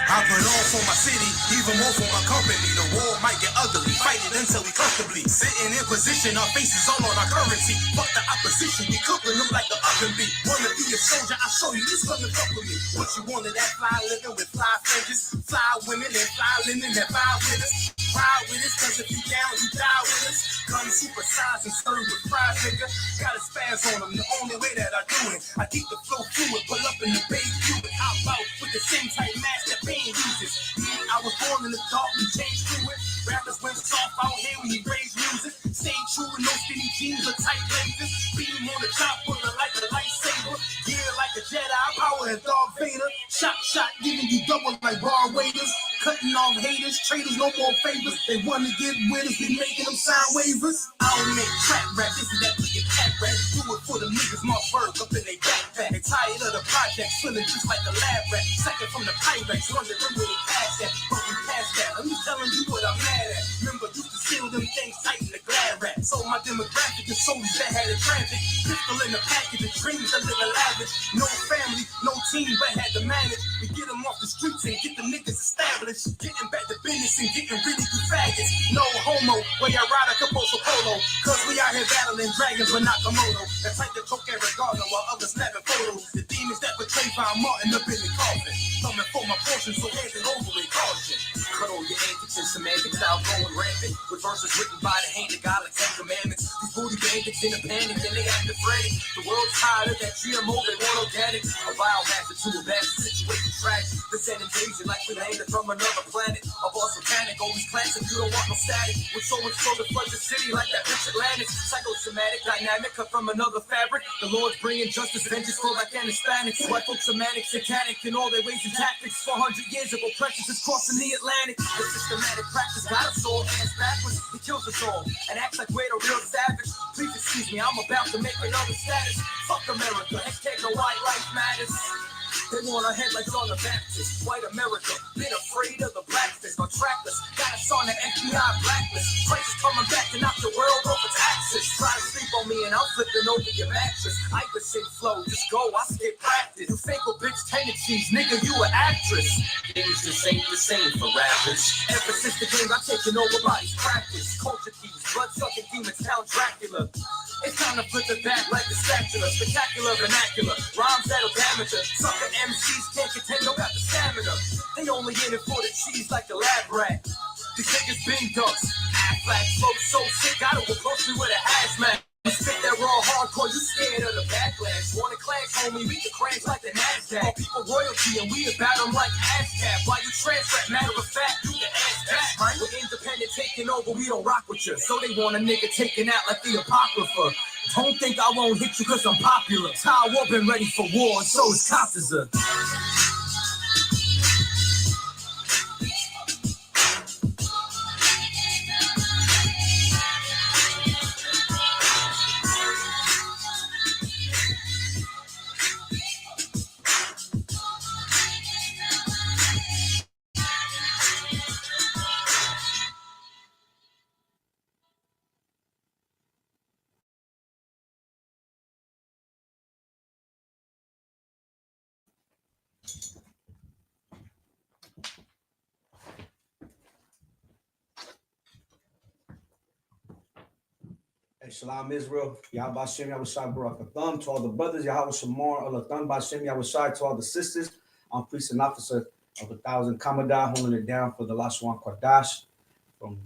I put on for my city, even more for my company. The war might get ugly, fight it until we comfortably sitting in position. Our faces all on our currency. Fuck the opposition, we cooking them like the oven be. Wanna be a soldier? I show you this coming up with me. What you wanted, that fly living with fly fringes, fly women and fly linen and fly with us. Ride with us, cause if you down, you die with us. Come supersize and serve with fried figure. Got a spaz on them, the only way that I do it. I keep the flow fluid, pull up in the base Cuban. Hop out with the same type mask that Bane uses. I was born in the dark and changed to it. Rappers went soft out here when he raised music. Stay true with no skinny jeans or tight lenses. Beam on the top, pulling like a lightsaber. Yeah, like a Jedi, power and Darth Vader. Shot, giving you double like bar waiters. Cutting off haters, traders, no more favors. They want to get with us, we making them sign waivers. I don't make trap rap, this is that wicked cat rap. Do it for the niggas, my bird up in they backpack. They tired of the project, feeling just like the lab rat. Second from the Pyrex, wondering where they pass that. But we passed that, I'm just telling you what I'm mad at. Remember, used to seal them things tight in the glad rap. So my demographic is soldiers that had a traffic. Pistol in the package, the dreams that live lavish. No family, no team, but had to manage. We get them off the streets and get the niggas established. Getting back to business and getting really good faggots. No homo, where you ride a Caposo Polo. Cause we out here battling dragons but not Komodo. That type that choke Eric Gardner while others snapping photos. The demons that betray Von Martin up in the coffin. Coming for my portion, so hand it over with caution. Cut all your antics and semantics out going rampant. With verses written by the hand of God like 10 commandments. These booty bandits in a panic, then they act afraid. The world's tired of that GMO, they want organic. A biomaster to a bad situation tragic. The sand invasion like we landed from another planet. A boss mechanic, always classic, you don't want no static. With so much flow to flood the city like that rich Atlantis. Psychosomatic, dynamic, cut from another fabric. The Lord's bringing justice, vengeance for like an Hispanics. White folks are manic, satanic in all their ways and tactics. 400 years ago, precious is crossing the Atlantic. The systematic practice got us all hands backwards. He kills us all and acts like we're the real savage. Please excuse me, I'm about to make another status. Fuck America, hashtag no white life matters. They want our head like John the Baptist. White America, been afraid of the blackfish. Our trackless, got us on the FBI blacklist. Price is coming back to knock the world off its axis. Try to sleep on me and I'm flipping over your mattress. Iverson flow, just go, I skip practice. You fake a bitch tendencies, nigga, you an actress. Things just ain't the same for rappers. Ever since the game, I've taken over bodies practice. Culture keys, blood-sucking demons, Count Dracula. It's time to flip it back like the spatula. Spectacular vernacular, rhymes that'll damage her. Sucker MCs can't contend, don't got the stamina. They only in it for the cheese like the lab rat. These niggas been ducks. Affleck, flow so sick, gotta work closely with a hazmat. You spit that raw hardcore, you scared of the backlash. Wanna clash, homie, we can crash like the NASDAQ. All people royalty and we about them like ASCAP. While you transfer, matter of fact, you can ask that. Right? We're independent taking over, we don't rock with you. So they want a nigga taking out like the Apocrypha. Don't think I won't hit you cause I'm popular. Ty War been ready for war, and so is Contza. Shalom Israel, Yahweh Shem Yahweh Shai Baruch Atham, to all the brothers, Yahweh Shamar, Alatham Bashem Yahweh Shai, to all the sisters. I'm priest and officer of 1,000 Commandant, holding it down for the Lashawan Qadash from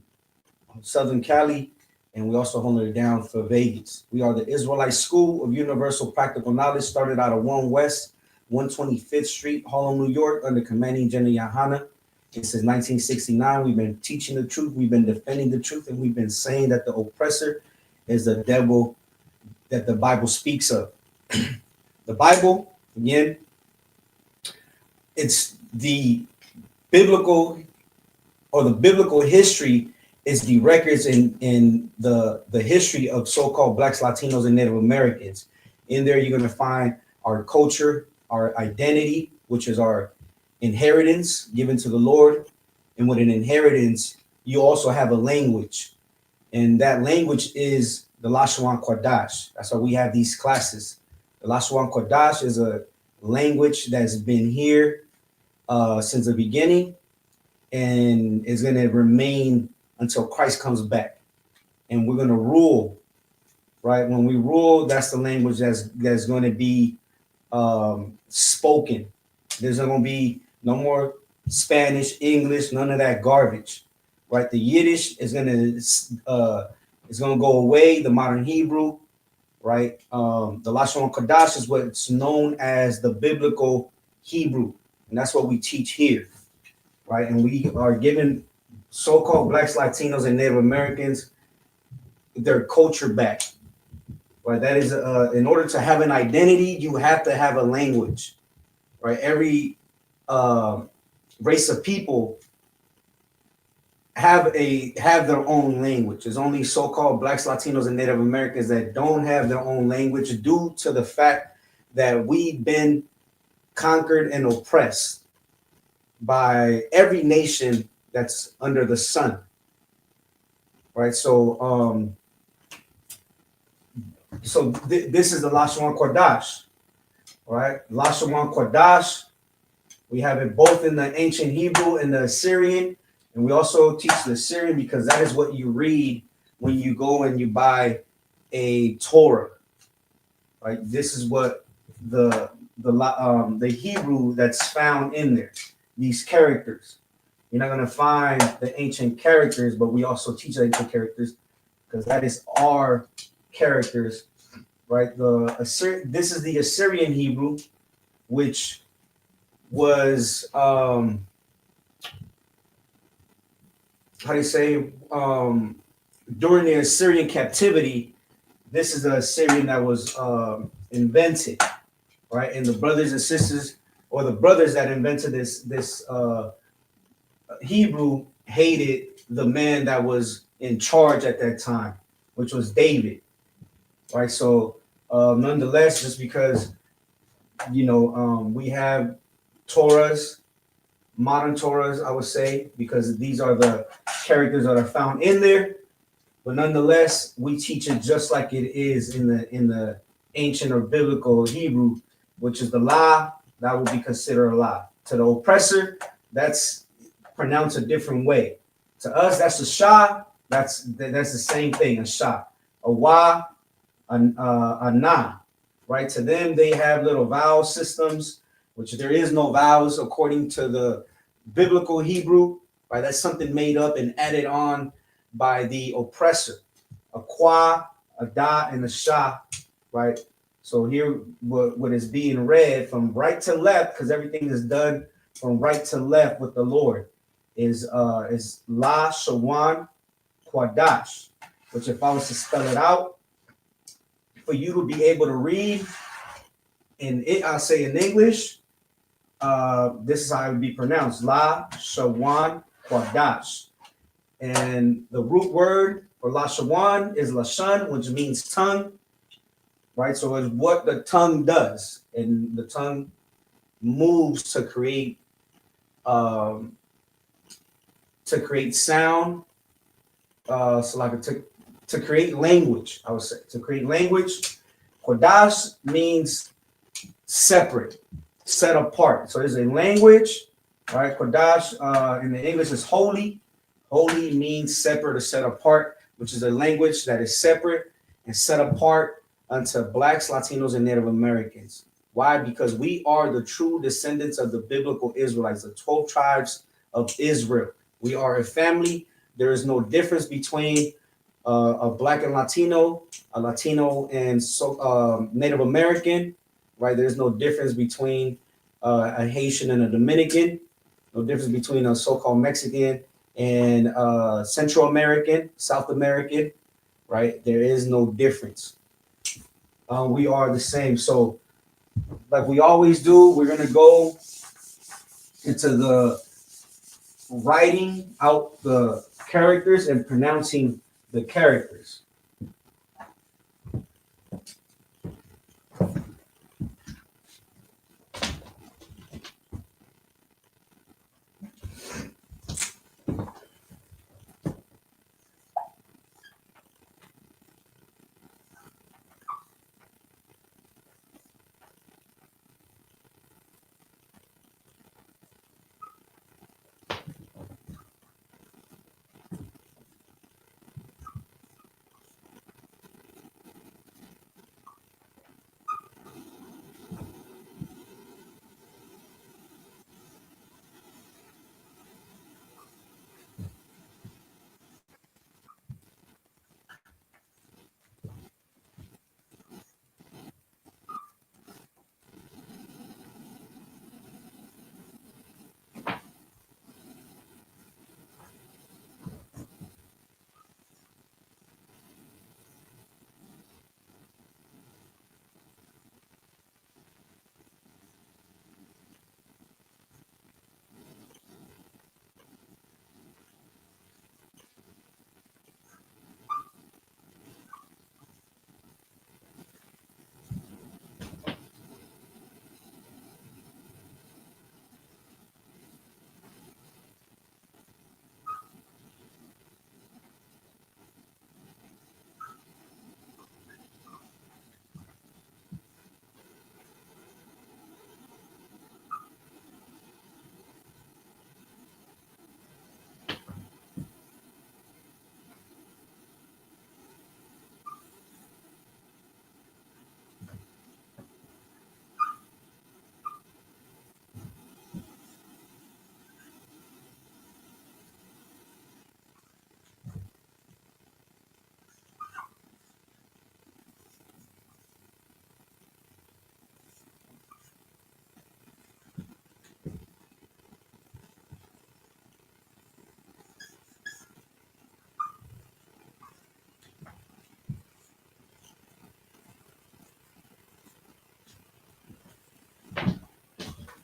Southern Cali, and we also holding it down for Vegas. We are the Israelite School of Universal Practical Knowledge, started out of 1 West, 125th Street, Harlem, New York, under Commanding General Yohana. And since 1969, we've been teaching the truth, we've been defending the truth, and we've been saying that the oppressor is the devil that the Bible speaks of. The Bible, again, it's the biblical history is the records in the history of so-called Blacks, Latinos, and Native Americans. In there, you're going to find our culture, our identity, which is our inheritance given to the Lord. And with an inheritance, you also have a language. And that language is the Lashawan Qadash. That's why we have these classes. The Lashawan Qadash is a language that's been here since the beginning, and is going to remain until Christ comes back. And we're going to rule, right? When we rule, that's the language that's going to be spoken. There's not going to be no more Spanish, English, none of that garbage, right? The Yiddish is going to go away. The modern Hebrew, right? The Lashawan Qadash is what's known as the biblical Hebrew, and that's what we teach here, right? And we are giving so-called Blacks, Latinos, and Native Americans their culture back, right? That is, in order to have an identity, you have to have a language, right? Every race of people have their own language. There's only so-called Blacks, Latinos, and Native Americans that don't have their own language due to the fact that we've been conquered and oppressed by every nation that's under the sun, right? So this is the Lashawan Qadash, right? Lashawan Qadash. We have it both in the ancient Hebrew and the Assyrian, and we also teach the Assyrian because that is what you read when you go and you buy a Torah, right? This is what the Hebrew that's found in there. These characters. You're not going to find the ancient characters, but we also teach the ancient characters because that is our characters, right? This is the Assyrian Hebrew, which was how do you say during the Assyrian captivity. This is the Assyrian that was invented, right? And the brothers and sisters, or the brothers that invented this Hebrew, hated the man that was in charge at that time, which was David, right? So nonetheless, just because we have Torahs, modern Torahs, I would say, because these are the characters that are found in there. But nonetheless, we teach it just like it is in the ancient or biblical Hebrew, which is the law. That would be considered a law. To the oppressor, that's pronounced a different way. To us, that's a shah. That's the same thing, a shah. A wa, a na, right? To them, they have little vowel systems, which there is no vowels according to the biblical Hebrew, right? That's something made up and added on by the oppressor. A qua, a da, and a sha, right? So here, what is being read from right to left, because everything is done from right to left with the Lord, is Lashawan Qadash, which if I was to spell it out for you to be able to read, I'll say in English, this is how it would be pronounced: Lashawan Qadash. And the root word for Lashawan is Lashan, which means tongue, right? So it's what the tongue does, and the tongue moves to create sound. So like to create language, I would say, to create language. Qadash means separate, set apart. So there's a language, right? Qadash in the English is holy. Holy means separate or set apart, which is a language that is separate and set apart unto Blacks, Latinos, and Native Americans. Why? Because we are the true descendants of the biblical Israelites, the 12 tribes of Israel. We are a family. There is no difference between a Black and Latino, a Latino and Native American, right? There's no difference between a Haitian and a Dominican, no difference between a so-called Mexican and Central American, South American, right? There is no difference. We are the same. So like we always do, we're going to go into the writing out the characters and pronouncing the characters.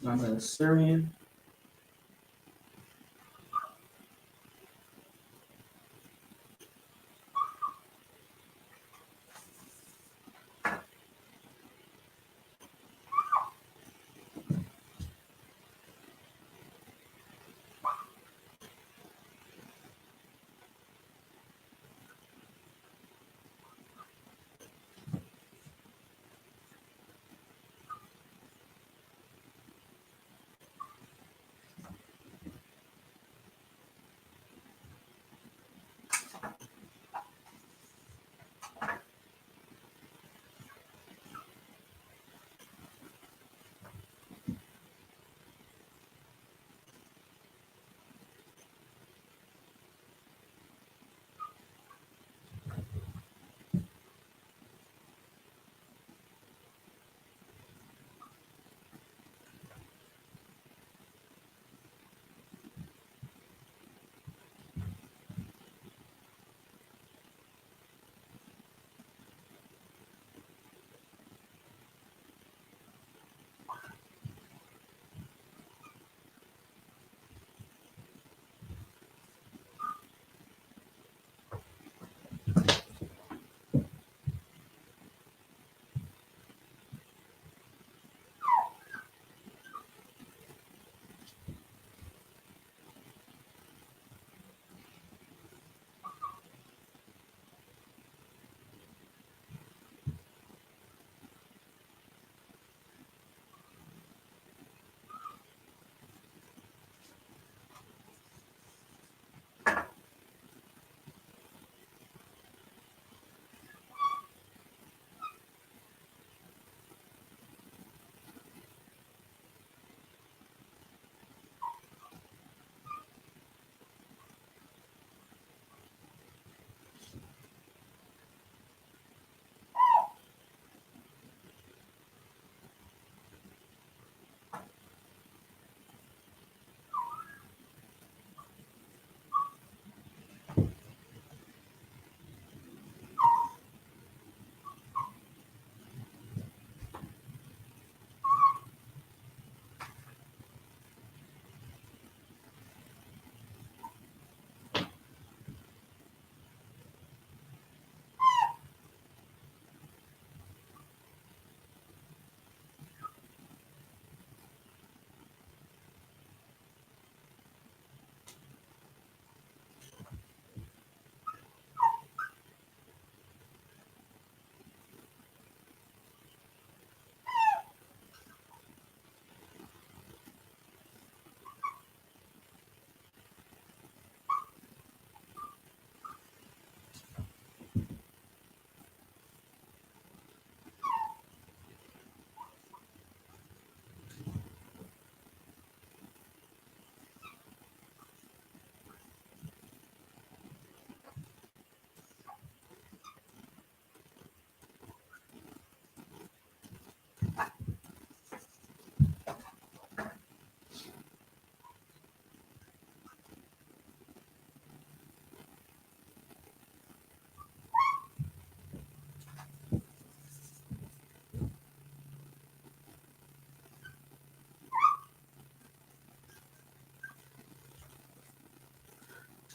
I'm an Assyrian.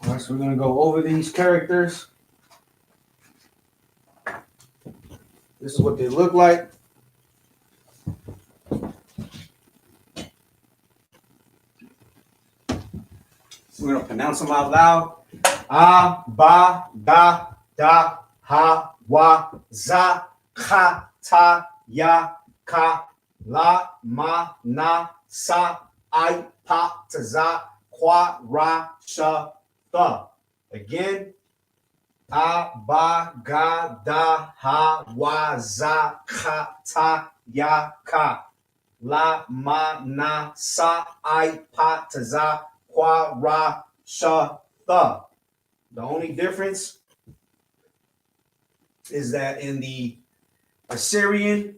All right, so we're gonna go over these characters. This is what they look like. We're gonna pronounce them out loud. A, ba, da, ha, wa, za, kha, ta, ya, ka, la, ma, na, sa, I, pa, ta, za, kwa, ra, sha, tha. Again. A, ba, ga, da, ha, wa, za, kha, ta, ya, ka. La, ma, na, sa, I, pa, ta, za, kwa, ra, sha, tha. The only difference is that in the Assyrian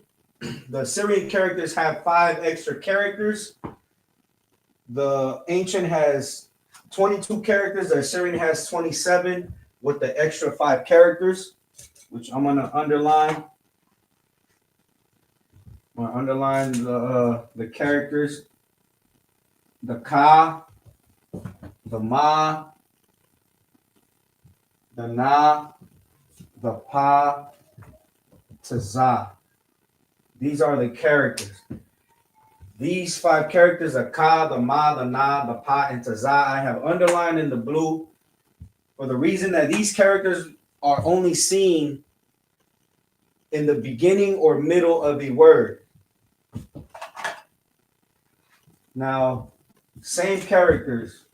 characters have 5 extra characters. The ancient has 22 characters. The Assyrian has 27 with the extra 5 characters, which I'm gonna underline. I'm gonna underline the characters the Ka, the Ma, the Na, the Pa, to Za. These are the characters. These 5 characters, the Ka, the Ma, the Na, the Pa, and to Za, I have underlined in the blue for the reason that these characters are only seen in the beginning or middle of a word. Now, same characters.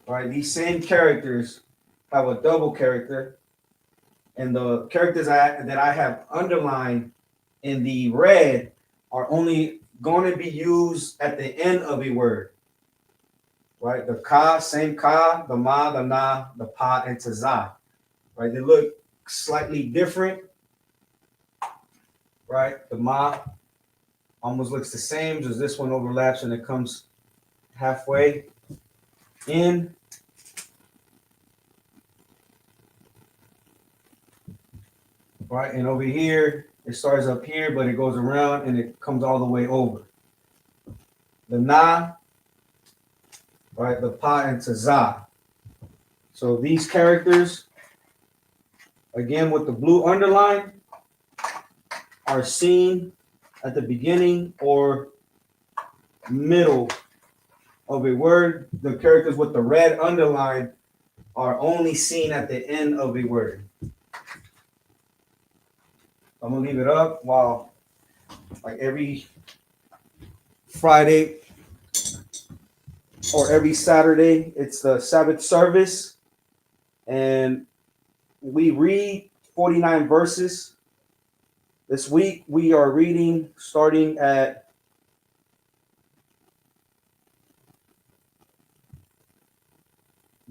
All right, these same characters have a double character, and the characters that I have underlined in the red are only going to be used at the end of a word. Right, the Ka, same Ka, the Ma, the Na, the Pa, and to Za. Right, they look slightly different. Right, the Ma almost looks the same, just this one overlaps and it comes halfway in. Right, and over here, it starts up here, but it goes around and it comes all the way over. The Na, right, the Pa, and to Za. So these characters, again with the blue underline, are seen at the beginning or middle of a word. The characters with the red underline are only seen at the end of a word. I'm gonna leave it up while, like every Friday or every Saturday, it's the Sabbath service, and we read 49 verses. This week we are reading starting at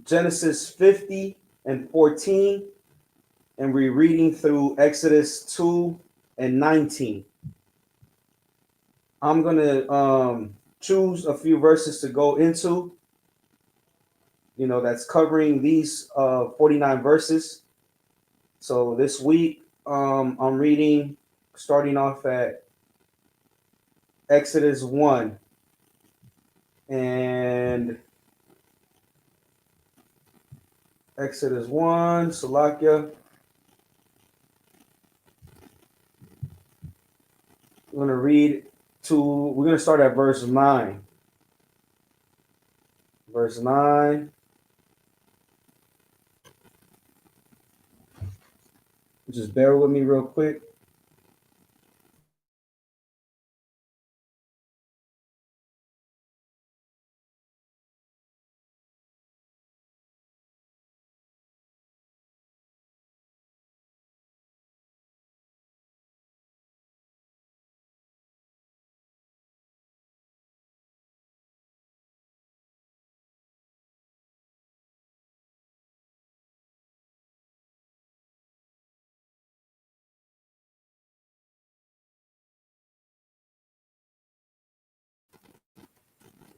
Genesis 50 and 14, and we're reading through Exodus 2 and 19. I'm going to choose a few verses to go into, that's covering these 49 verses. So this week, I'm reading, starting off at Exodus 1. And Exodus 1, Salakia. We're going to start at verse 9. Verse 9. Just bear with me real quick.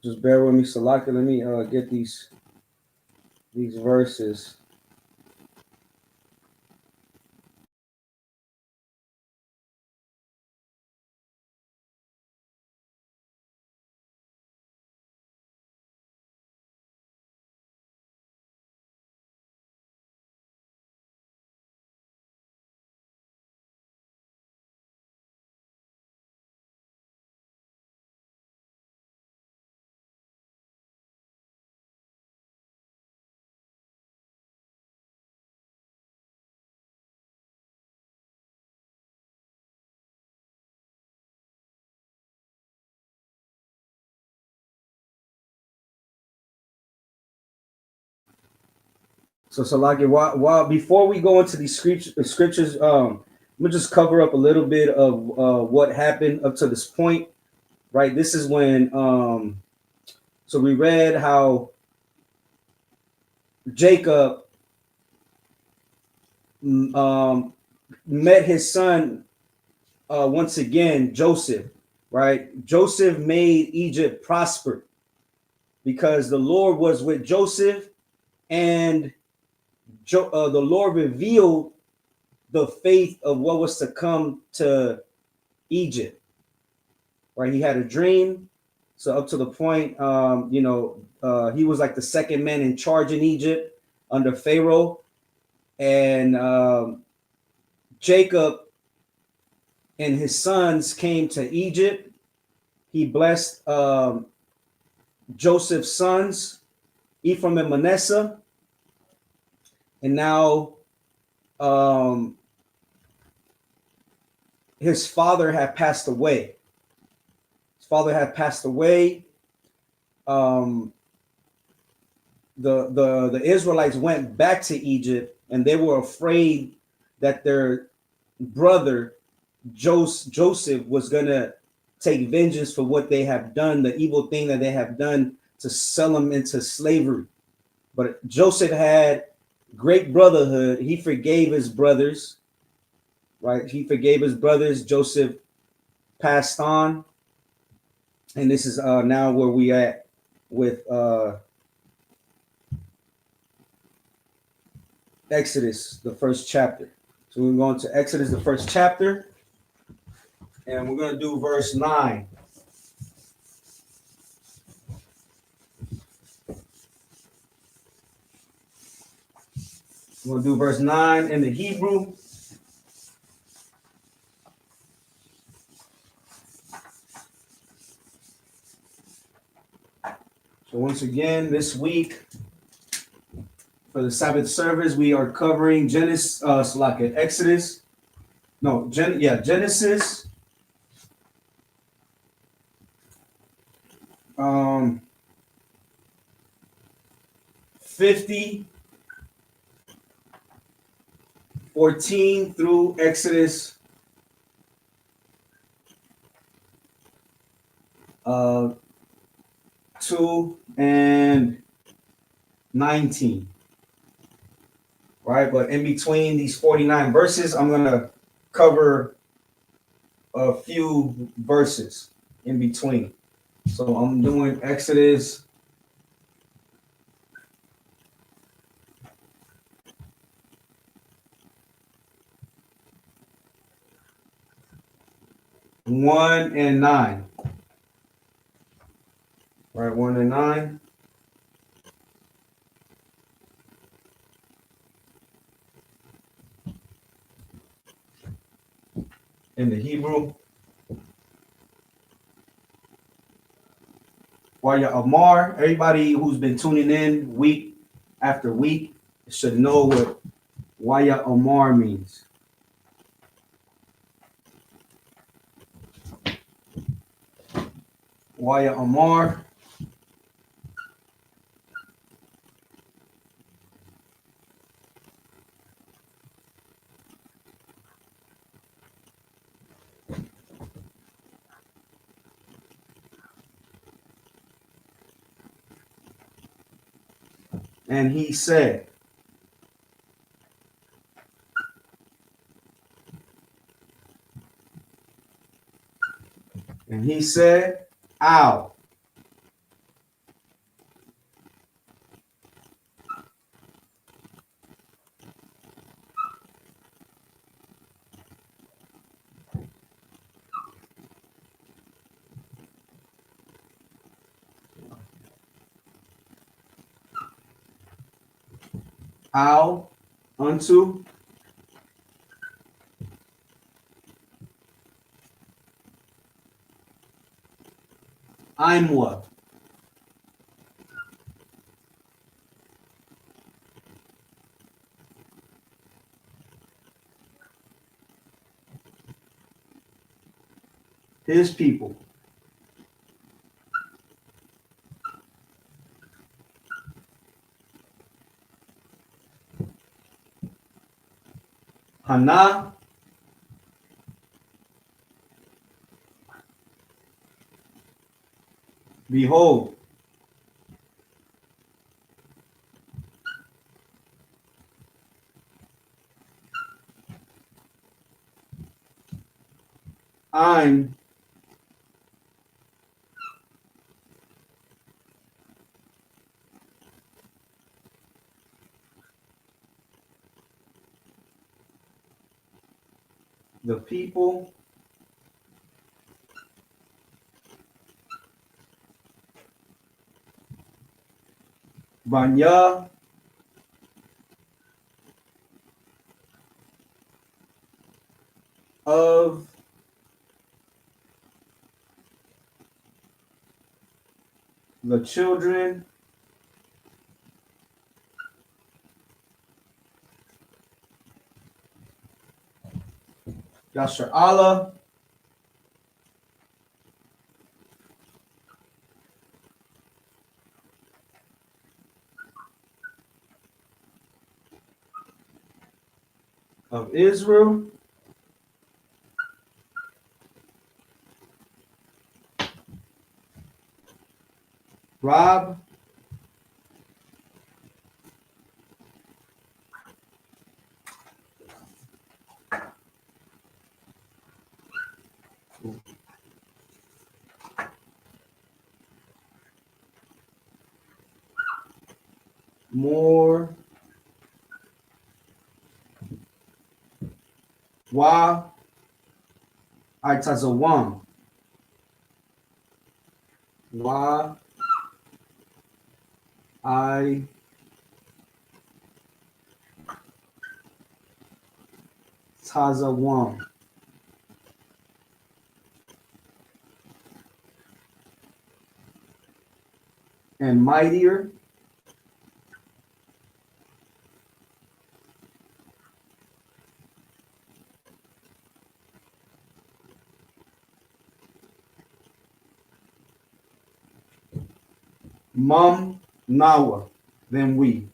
Just bear with me, Salaka. Let me get these verses. So Salaki, while before we go into these scriptures, I'm gonna just cover up a little bit of what happened up to this point. Right, this is when so we read how Jacob met his son once again, Joseph. Right, Joseph made Egypt prosper because the Lord was with Joseph, and the Lord revealed the faith of what was to come to Egypt. Right, he had a dream. So up to the point, he was like the second man in charge in Egypt under Pharaoh, and Jacob and his sons came to Egypt. He blessed Joseph's sons, Ephraim and Manasseh, and now his father had passed away. His father had passed away. The Israelites went back to Egypt, and they were afraid that their brother Joseph was gonna take vengeance for what they have done, the evil thing that they have done to sell them into slavery. But Joseph had great brotherhood. He forgave his brothers, right? He forgave his brothers. Joseph passed on, and this is now where we at with Exodus, the first chapter. So we're going to Exodus, the first chapter, and we're going to do verse 9. We're going to do verse 9 in the Hebrew. So once again, this week, for the Sabbath service, we are covering Genesis, Genesis, 50, 14 through Exodus 2 and 19. Right, but in between these 49 verses, I'm gonna cover a few verses in between. So I'm doing Exodus 1 and 9. Right, 1 and 9. In the Hebrew. Waya Amar, everybody who's been tuning in week after week should know what Waya Amar means. Waya Amar. And he said, ow. Ow unto Imwa. His people. Hana. Behold. I'm the people Banya of the children Yasher Allah of Israel, Rob more Wa Itazawam Wa I Tazawam and mightier Mum Nawa than we.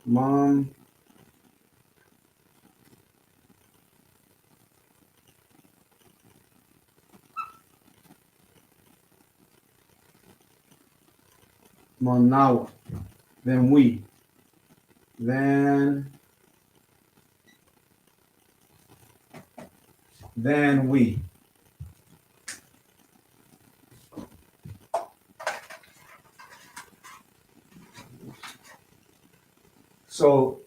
Mum Manawa than we. Than we. So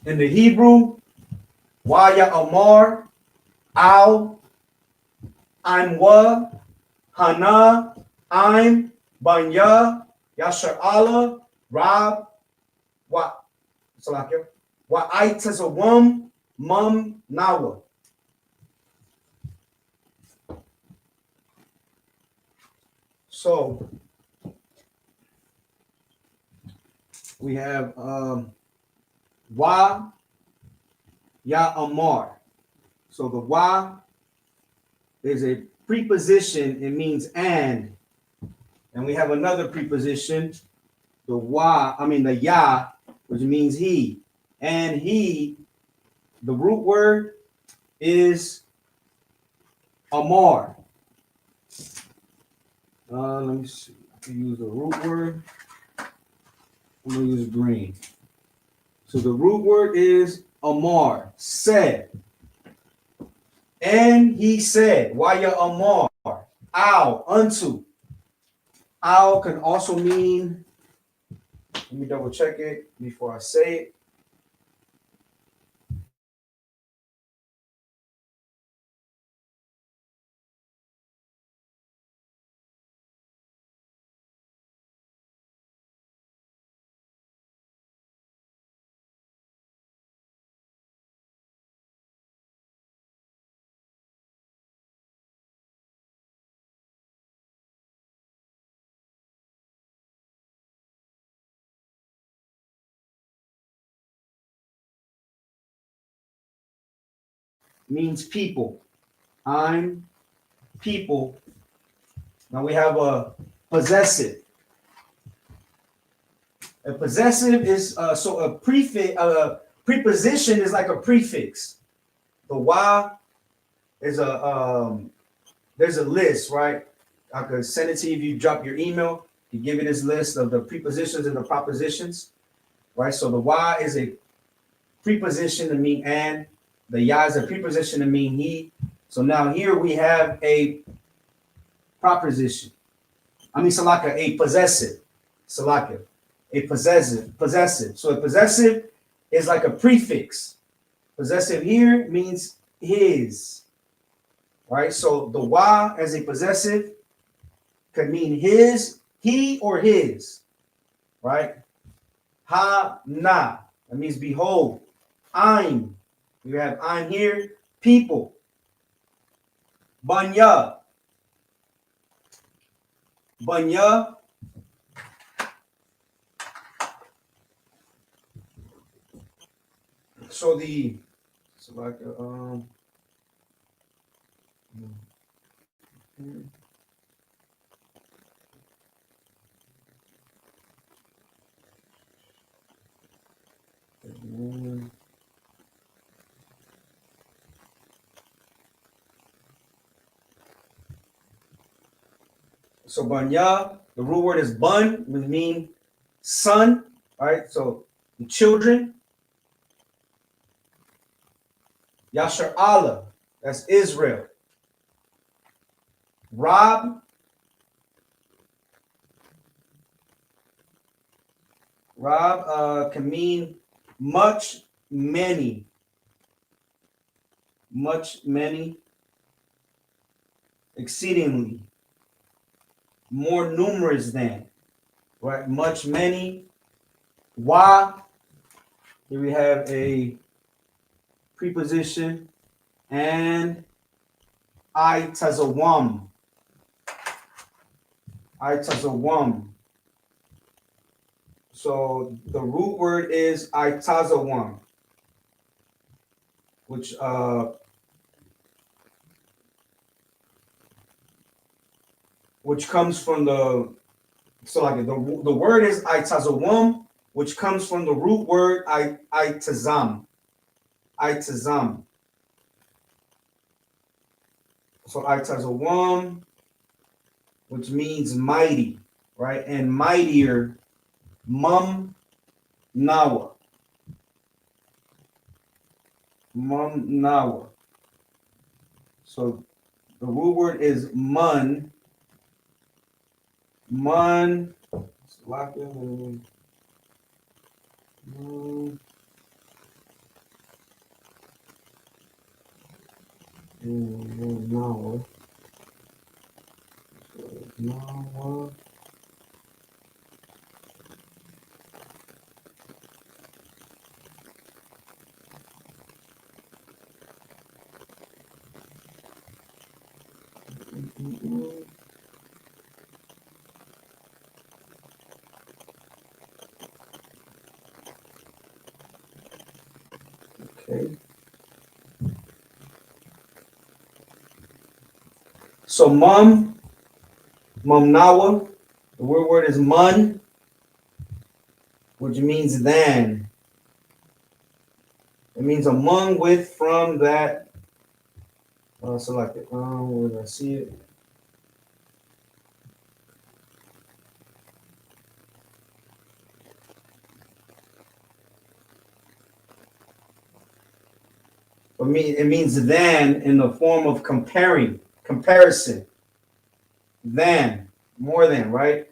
in the Hebrew, Waya Amar, Al, I'm Wa, Hana, I'm, Banya, Yasher Allah, Rab, Wa, Salakia, Wa Itazawam, Mum Nawa. So we have Wa Ya Amar. So the Wa is a preposition, it means and. And we have another preposition, the the Ya, which means he. And he, the root word is Amar. Let me see. I can use the root word. I'm going to use green. So the root word is Amar, said. And he said, Waya Amar, Al, unto. Al can also mean, let me double check it before I say it. Means people. I'm people. Now we have a possessive. A possessive is so a prefix. Preposition is like a prefix. The Wa is there's a list, right? I could send it to you if you drop your email. You give it this list of the prepositions and the propositions, right? So the Wa is a preposition to mean and. The ya is a preposition to mean he. So now here we have a proposition. Salaka, a possessive. Salaka, a possessive. So a possessive is like a prefix. Possessive here means his. Right? So the wa as a possessive could mean his, he, or his. Right? Ha na. That means behold. I'm. We have I'm here. People. Banya. Banya. So the like so banya, the root word is bun, which means son. All right, so the children. Yashar Allah, that's Israel. Rob, can mean much, many, exceedingly, more numerous than, right? Much, many. Wa, here we have a preposition, and I tazawam. So the root word is I tazawam, which comes from the word is I tazawam, which comes from the root word I tazam. So I tazawam, which means mighty, right? And mightier, mum nawa. So the root word is mun. Okay. So mum nawa, the word is mun, which means than. It means among, with, from, that. Select it. Where did I see it? It means than in the form of comparison. Than, more than, right?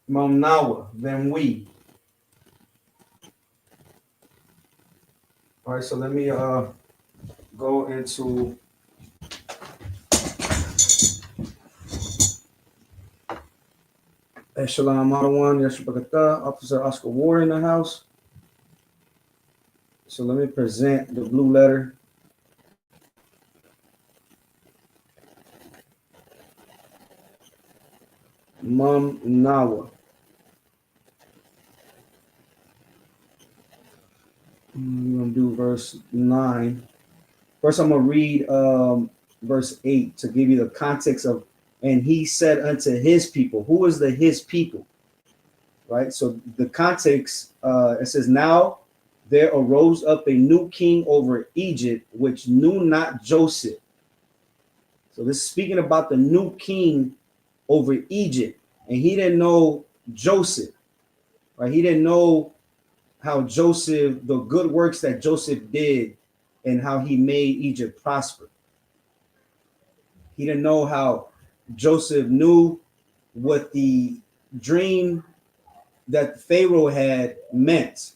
Mamnawa, than we. All right, so let me go into Echelon Model 1, Yashubakata, Officer Oscar Ward in the house. So let me present the blue letter. Mum Nawa. I'm going to do verse 9. First, I'm going to read verse 8 to give you the context of, and he said unto his people. Who is the his people? Right? So the context, it says, now there arose up a new king over Egypt, which knew not Joseph. So this is speaking about the new king over Egypt, and he didn't know Joseph. right? He didn't know how Joseph, the good works that Joseph did, and how he made Egypt prosper. He didn't know how Joseph knew what the dream that Pharaoh had meant.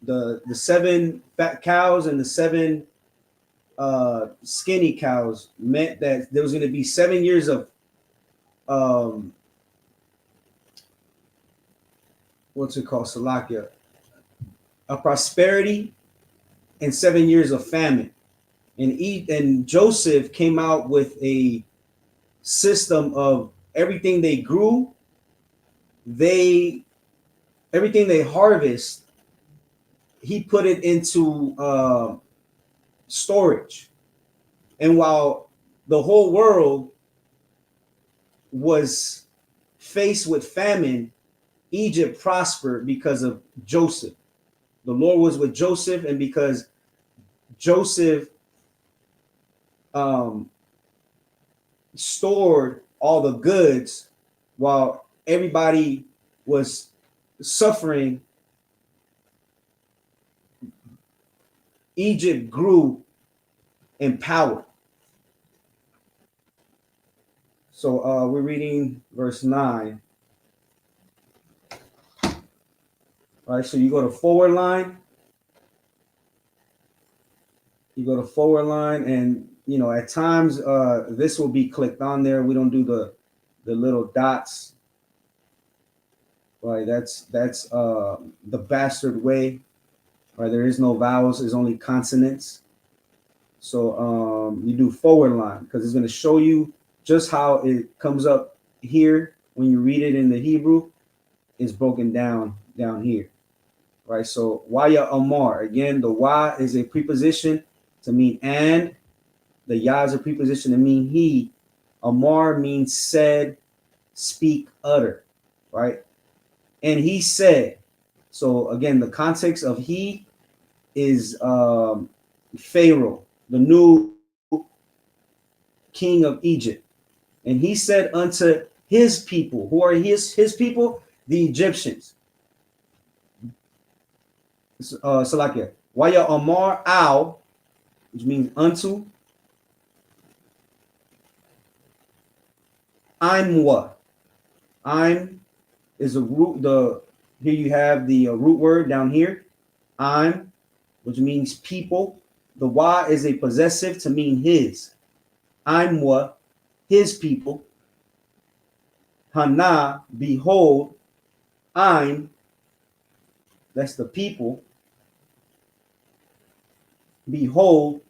The seven fat cows and the seven skinny cows meant that there was going to be 7 years of um, what's it called, Salakia, a prosperity and 7 years of famine. And Joseph came out with a system of everything they grew, they everything they harvest, he put it into storage. And while the whole world was faced with famine, Egypt prospered because of Joseph. The Lord was with Joseph, and because Joseph um, stored all the goods while everybody was suffering, Egypt grew in power. So we're reading verse 9. All right, so you go to forward line. You go to forward line, and you know at times this will be clicked on there. We don't do the little dots. Right, that's the bastard way. Right, there is no vowels, there's only consonants. So you do forward line because it's going to show you just how it comes up here when you read it in the Hebrew. Is broken down here. Right, so waya amar, again the wa is a preposition to mean and, the ya is a preposition to mean he, amar means said, speak, utter, right? And he said, so again the context of he is Pharaoh, the new king of Egypt. And he said unto his people, who are his people? The Egyptians. Salakia. Waya Amar Al, which means unto. I'm what? I'm is a root. Here you have the root word down here. I'm, which means people. The wa is a possessive to mean his. I'm what? His people. Hana, behold. I'm, that's the people. Behold,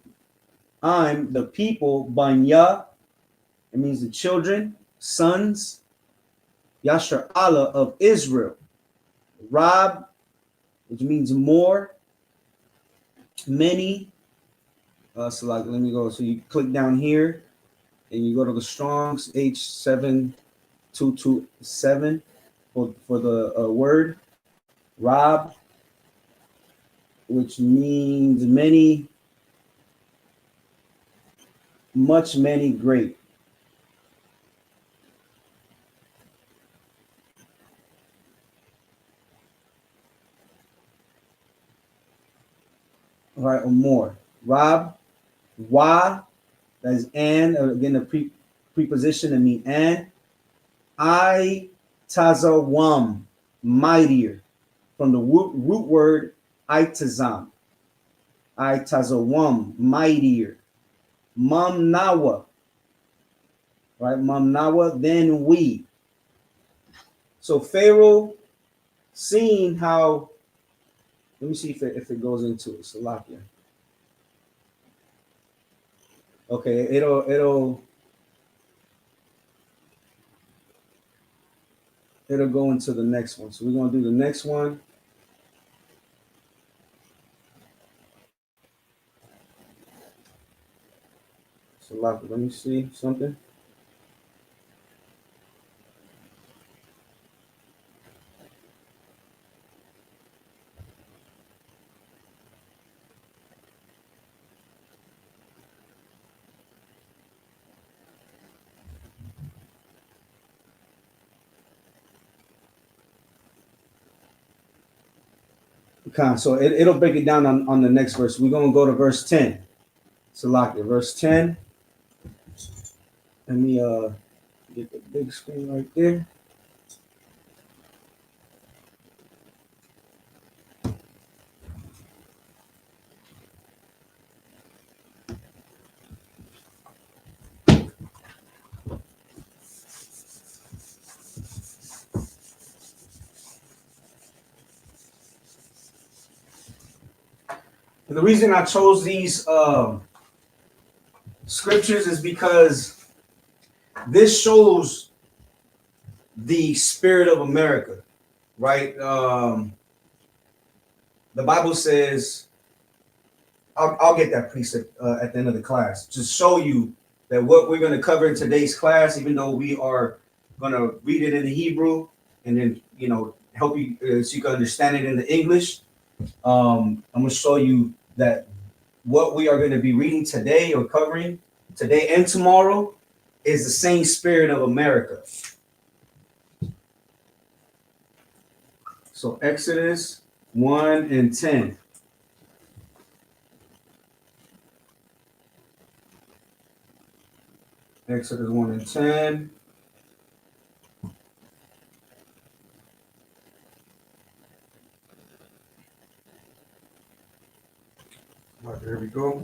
I'm the people. Banya, it means the children, sons. Yashar Allah of Israel. Rab, which means more, many. So like, let me go. So you click down here and you go to the Strong's H7227 for the word. Rab, which means many, much, many, great. All right, or more. Rab, wa, that is and, again, the preposition to mean and. I tazawam, mightier, from the root word itazam. I tazawam, mightier. Mamnawa, right? Mamnawa, then we. So Pharaoh, seeing how, let me see if it goes into it. Salakia. Okay, it'll go into the next one. So we're gonna do the next one. Salakia, let me see something. So it'll break it down on the next verse. We're gonna go to verse 10. Salakia, verse 10. Let me get the big screen right there. And the reason I chose these scriptures is because this shows the spirit of America, right? The Bible says, I'll get that precept at the end of the class to show you that what we're going to cover in today's class, even though we are going to read it in the Hebrew and then, help you so you can understand it in the English. I'm going to show you that what we are going to be reading today or covering today and tomorrow is the same spirit of America. So Exodus 1 and 10. Exodus 1 and 10. All right, there we go.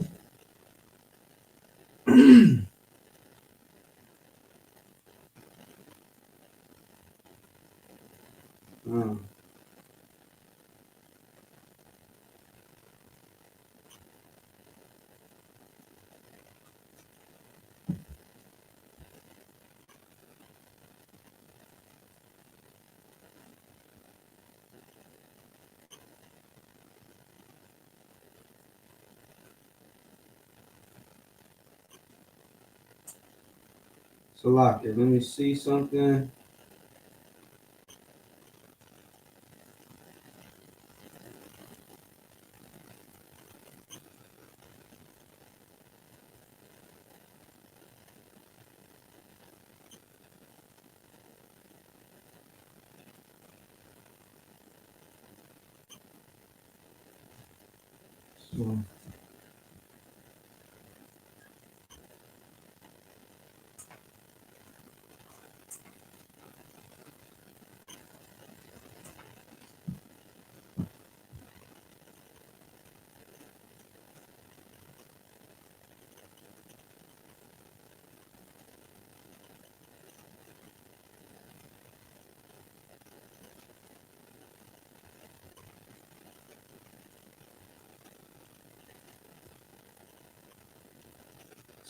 So, Lock it. Let me see something.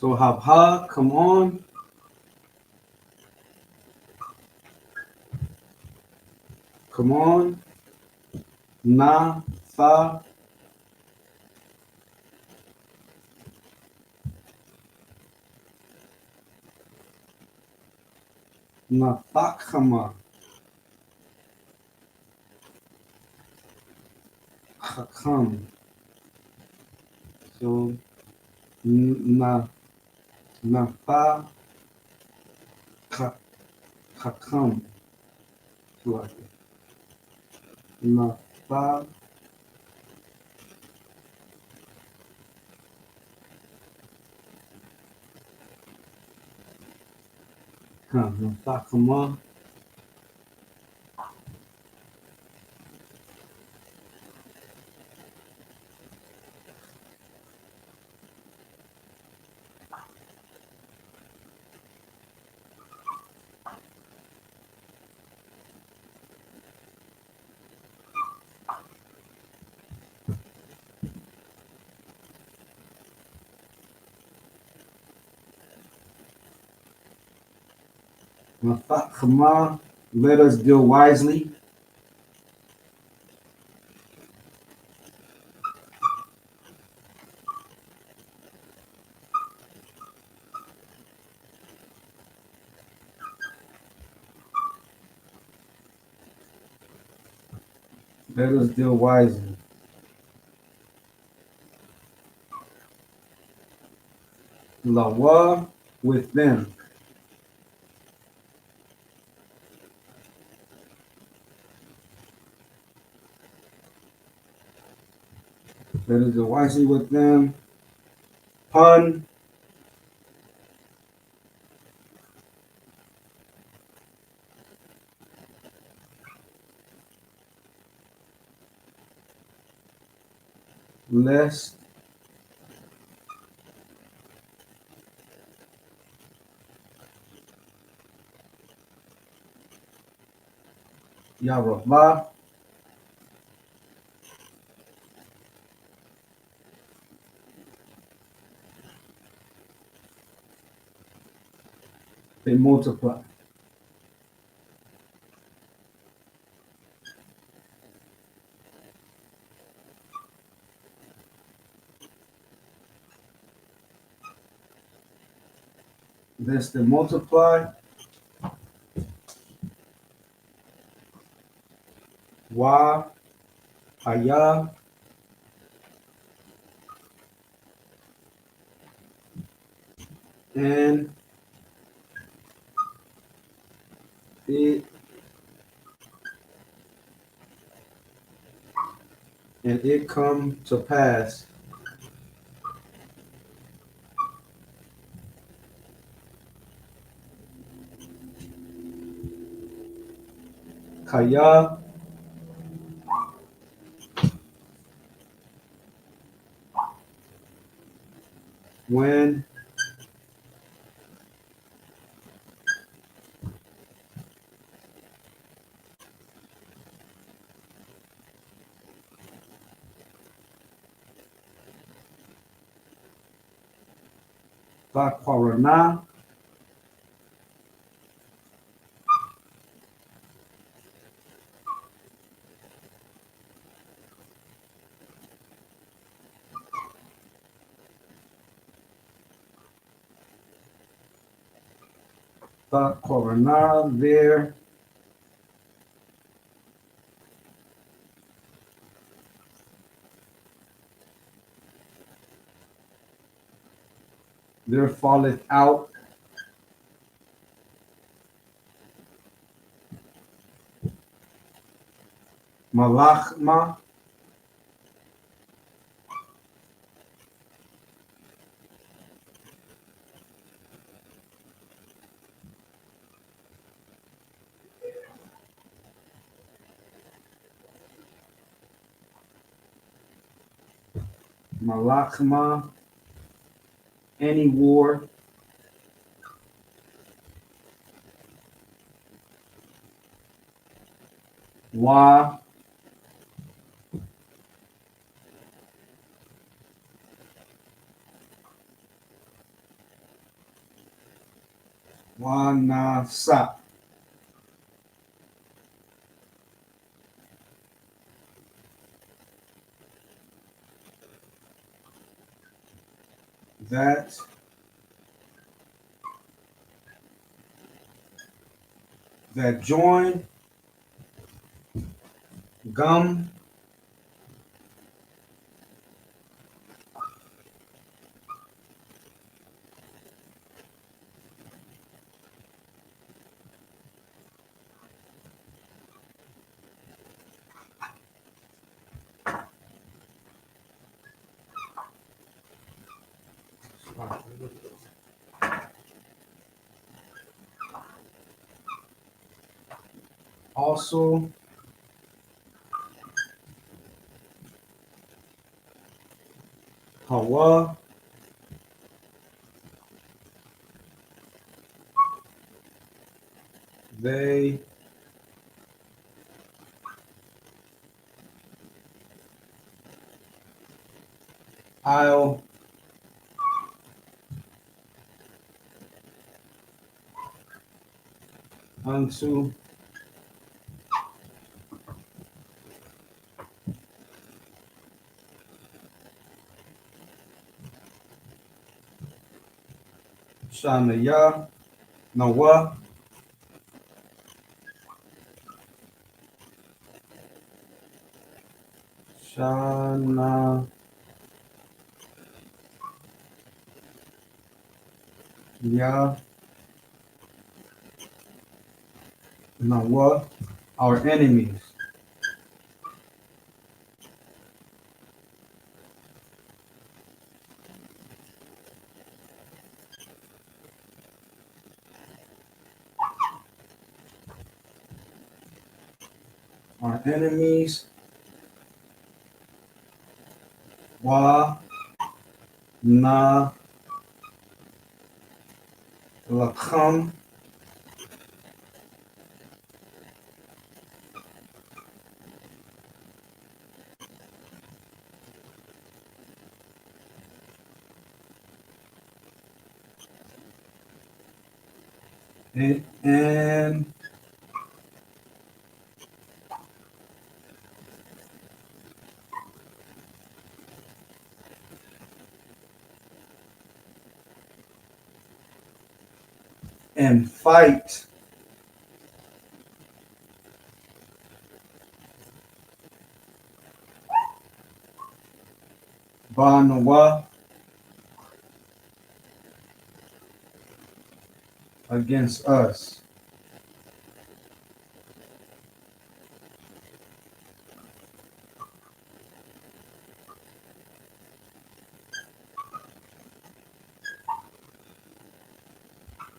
So, Habha, come on. Come on. Na, Fa. Na, Fakama. Hakam. So, na, fa, hakam. Na, fa. Na, Fakama. Na, Fakama. Let us deal wisely. Let us deal wisely. Lawa with them. That is the wisely with them. Pun. Lest Yarabah they multiply. This they multiply. Wa Haya and it come to pass. Kaya when Bakwarana Bakwarana there falleth out Malachma Malachma any war Wa Wanasa that join gum also Hawa they I'll unto Shanaya Nawa Shana Ya Nawa our enemies our enemies. Wa na lakam. And fight Banawa against us.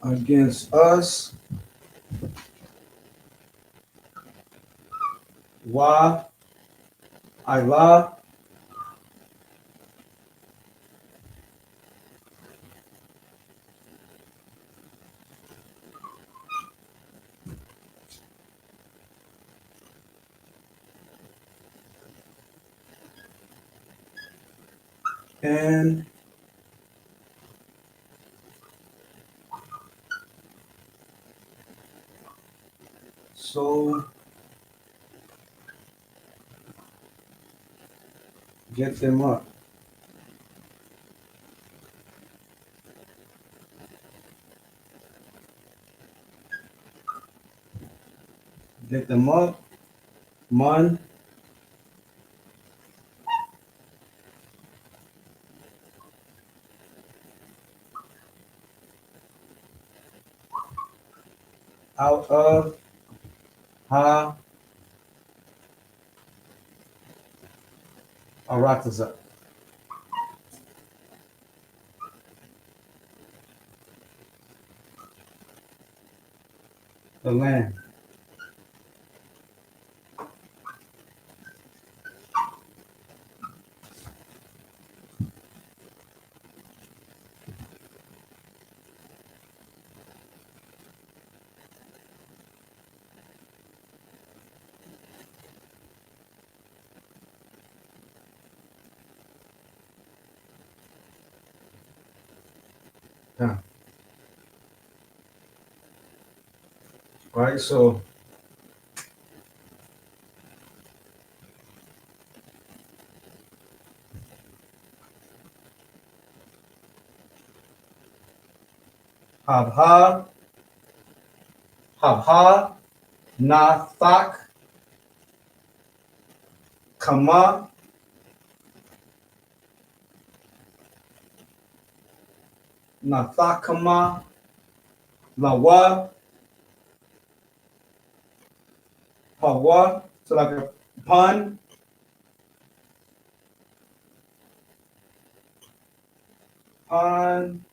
Against us. Wa Allah and so get them up. Get them up. Man. Out of Ha Arataza. The land. Yeah. Right, so Habha, Habha, Nathak, Kama, Nathakama, Lawa, Hawa, so like a pun, pun,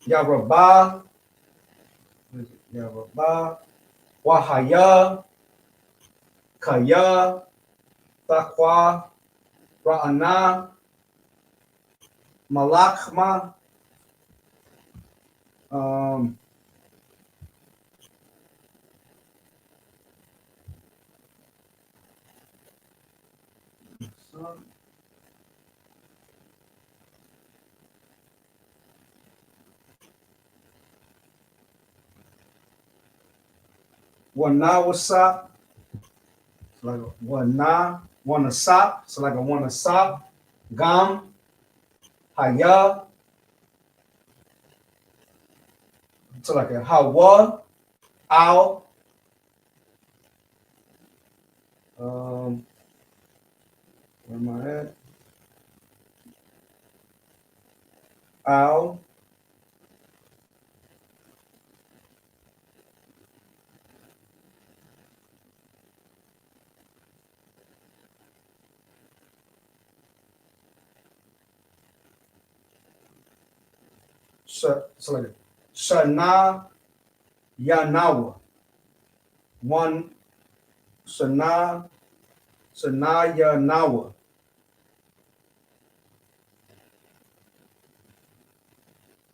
Yaraba, Yaraba, Wahaya, Kaya, Takwa, Ra'ana, Malakma, um, Wanawasa, like a Wanasap, so like a Wanasap, Gam, Haya, so like a Hawa, Al, where am I at? Al, so like Shana, Yanawa, one Sanaya Nawa,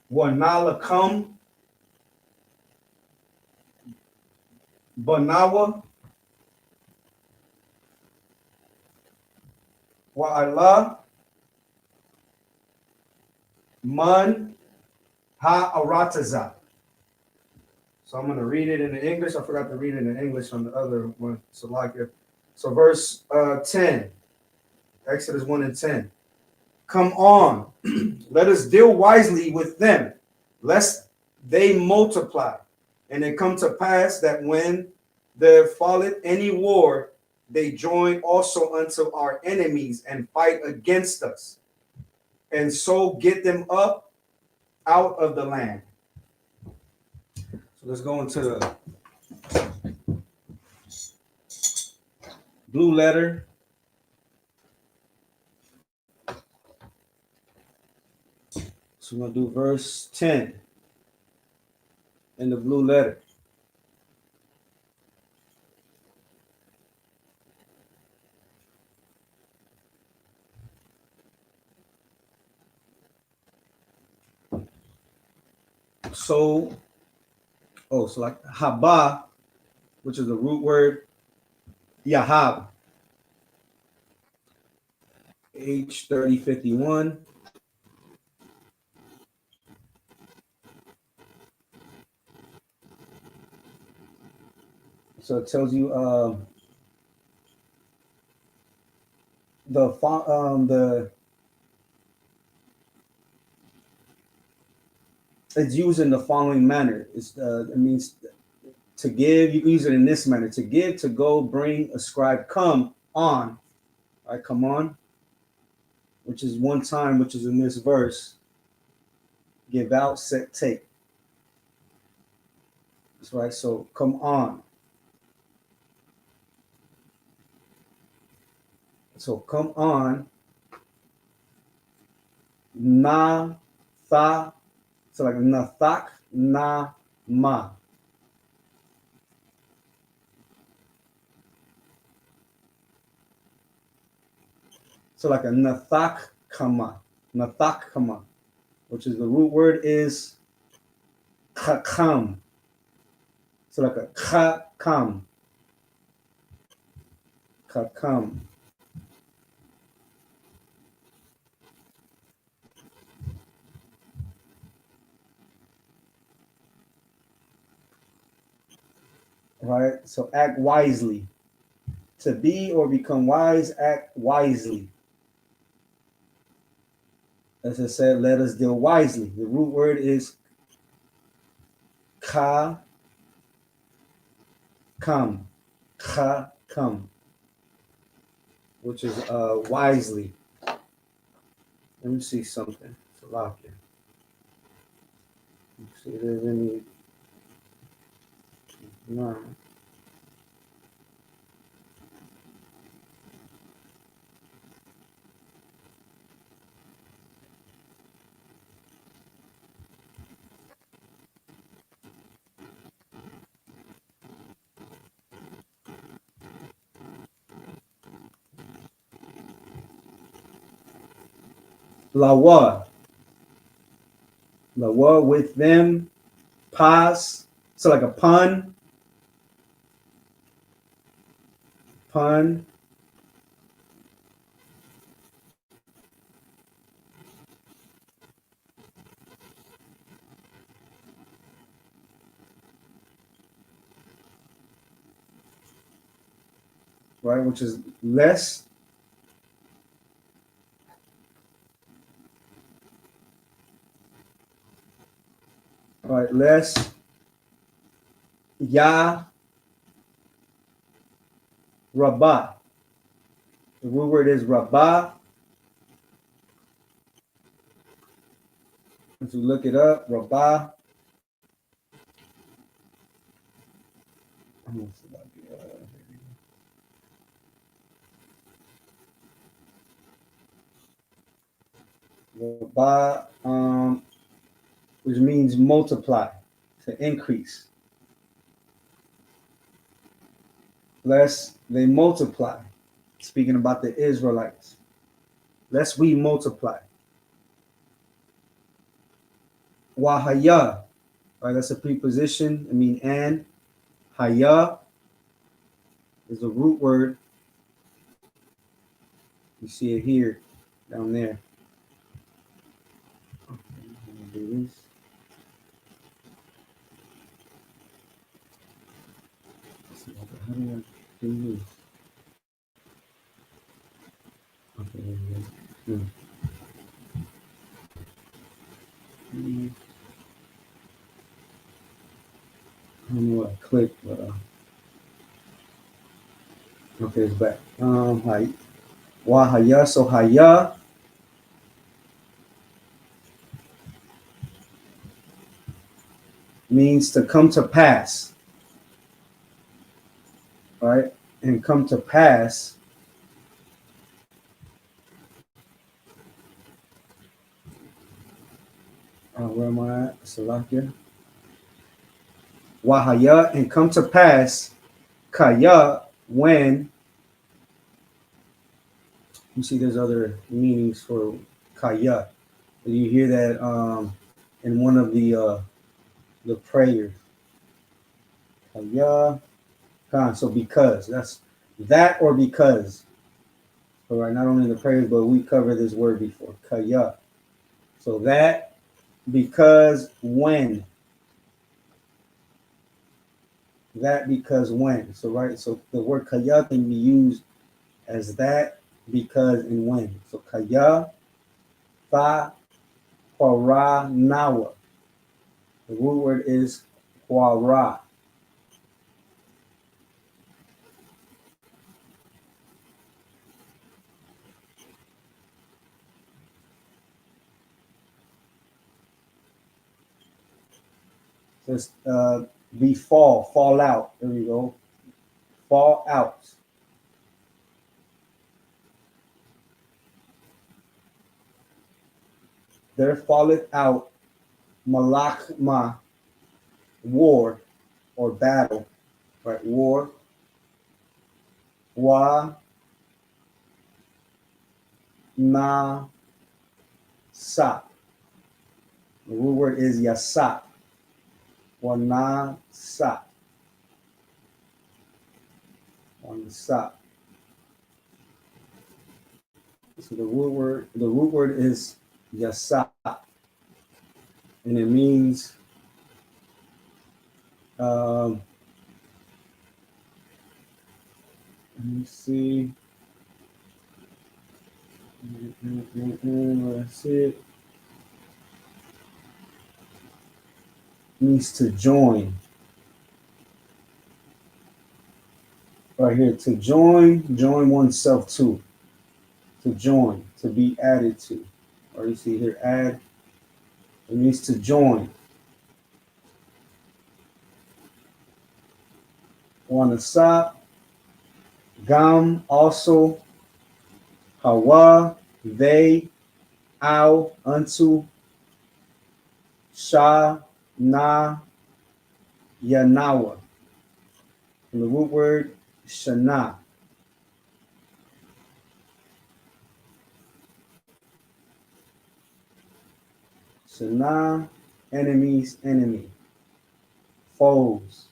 one Nalakam Banawa, wa Allah Man Ha Arataza. So I'm going to read it in the English. I forgot to read it in English on the other one. So verse 10, Exodus 1 and 10. Come on, let us deal wisely with them, lest they multiply. And it come to pass that when there falleth any war, they join also unto our enemies and fight against us, and so get them up out of the land. So let's go into the blue letter. So we're going to do verse 10 in the blue letter. So like haba, which is the root word yahab, H3051. So it tells you the it's used in the following manner. It means to give. You can use it in this manner: to give, to go, bring, ascribe, come on. All right, come on, which is one time, which is in this verse. Give out, set, take. That's right. So come on. So come on. Na, tha. So like nathak, na, ma. So like a nathak kama, which is the root word is kakam. So like a kakam. Right? So act wisely. To be or become wise, act wisely. As I said, let us deal wisely. The root word is ka kam, which is wisely. Let me see something. Salakia. See if there's any. No. Lawa with them, pas, so like a pun, right, which is less. Right, less. Ya, rabah. The root word is rabah. If you look it up, rabah. Rabah, which means multiply, to increase. lest they multiply. Speaking about the Israelites, lest we multiply. Wahaya, right? That's a preposition. I mean, and haya is a root word. You see it here, down there. Do this. How do I do this? Okay, there we go. I don't know what I clicked, but okay, it's back. Wahaya, so haya means to come to pass, right? And come to pass where am I at? Salakia. Wahaya, and come to pass, kaya, when. You see, there's other meanings for kaya. You hear that in one of the prayers. Kaya, so because that's that or because. All right, not only the prayers, but we covered this word before. Kaya. So that, because, when. That, because, when. So right, so the word kaya can be used as that, because, and when. So kaya, fa, para, nawa. The root word is para. Just fall out. There we go. Fall out. There falleth out malachma, war or battle, right? War. Wa na sa. The root word is yasa. Wa na sa. On the sa. So the root word is yasa, and it means let me see. Let's see. It means to join. Right here, to join oneself to join, to be added to. Or you see here, add, it means to join. Wanasa, gam, also, hawa, they, ow, unto, sha, na, yanawa. From the root word, shana. Shana, enemies, enemy, foes.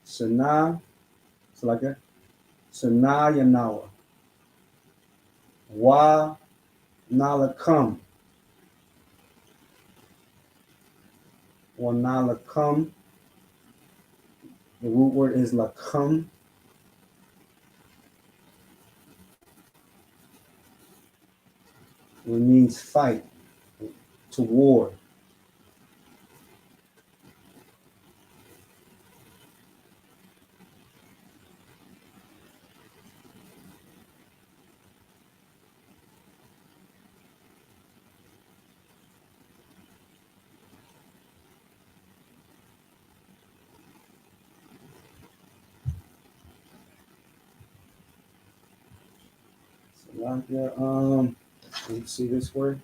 Shana, so like that. Shana yanawa. Wa nalakam. Wa nalakam. The root word is lakam. It means fight, to war. So like that, let me see this word.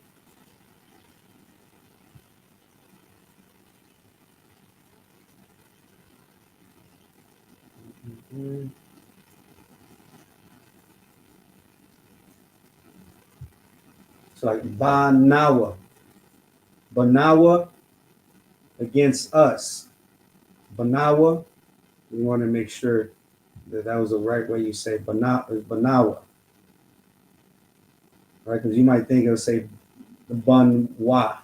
It's like Banawa. Banawa against us. Banawa. We want to make sure that that was the right way you say Banawa. Right? Because you might think it'll say Bunwa.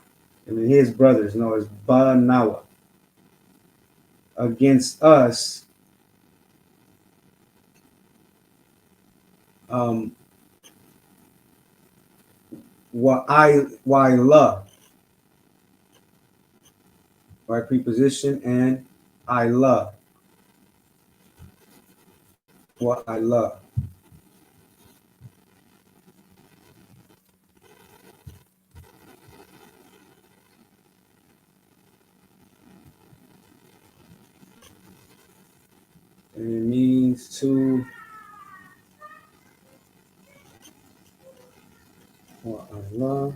I mean, his brothers. No, it's Banawa. Against us. Why love. Right? Preposition and I love. What I love. And it means to what I love.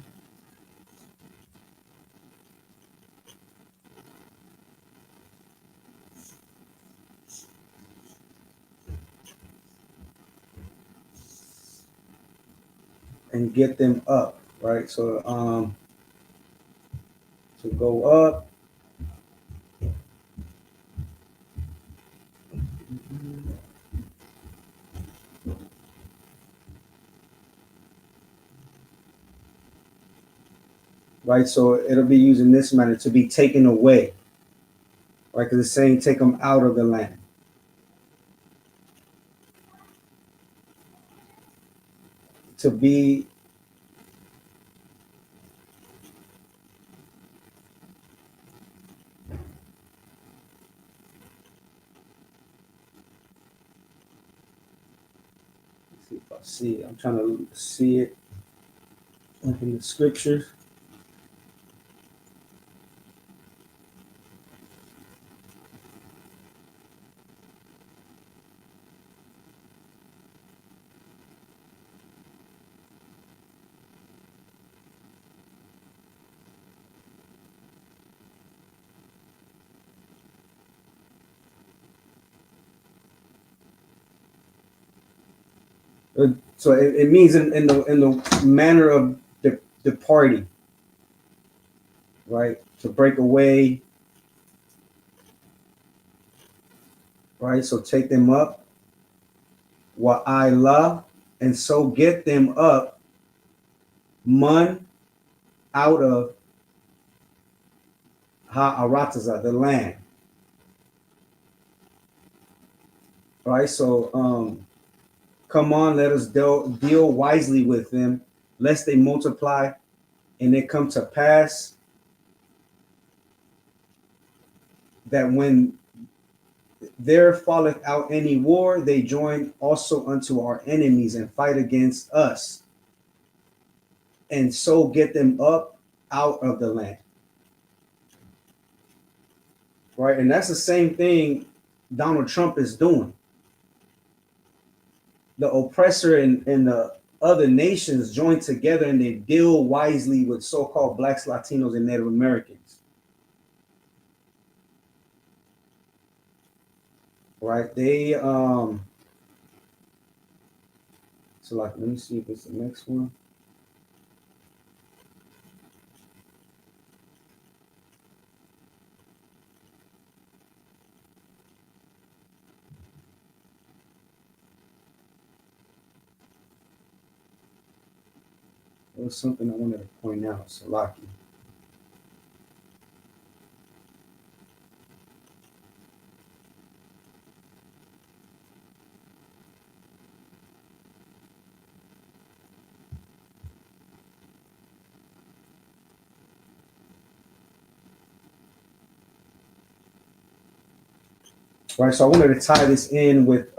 And get them up, right? So to go up. Right, so it'll be used in this manner, to be taken away, right? Because it's saying take them out of the land. To be let's see if I see it. I'm trying to see it in the scriptures. So it means in the manner of departing, right? To break away, right? So take them up, wa'ila, and so get them up, mun, out of ha'arataza, the land. Right? So come on, let us deal wisely with them, lest they multiply and it come to pass that when there falleth out any war, they join also unto our enemies and fight against us, and so get them up out of the land. Right? And that's the same thing Donald Trump is doing. The oppressor and the other nations join together and they deal wisely with so-called blacks, Latinos, and Native Americans. Right? They so like, let me see if it's the next one. There was something I wanted to point out, Salaki. Right, so I wanted to tie this in with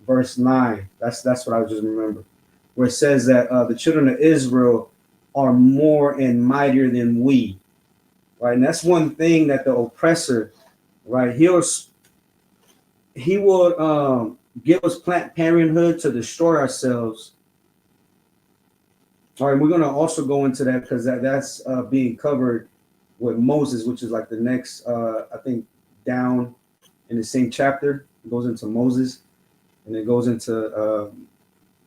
verse 9. That's what I just remembered, where it says that the children of Israel are more and mightier than we. Right, and that's one thing that the oppressor, right, he will give us Planned Parenthood to destroy ourselves. All right, we're going to also go into that because that's being covered with Moses, which is like the next, I think, down in the same chapter. It goes into Moses, and it goes into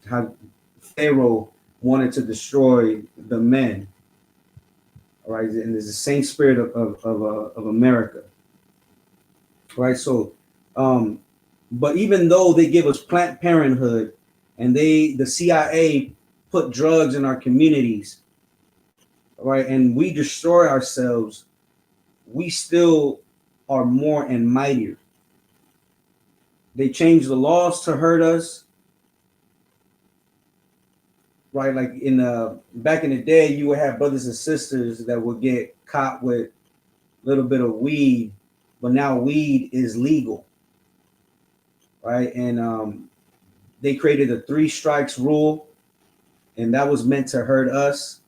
how Pharaoh wanted to destroy the men. Right, and it's the same spirit of America. Right, so but even though they give us Planned Parenthood and the CIA put drugs in our communities, right, and we destroy ourselves, we still are more and mightier. They change the laws to hurt us, right? Like in back in the day, you would have brothers and sisters that would get caught with a little bit of weed, but now weed is legal, right? And they created a 3 strikes rule, and that was meant to hurt us,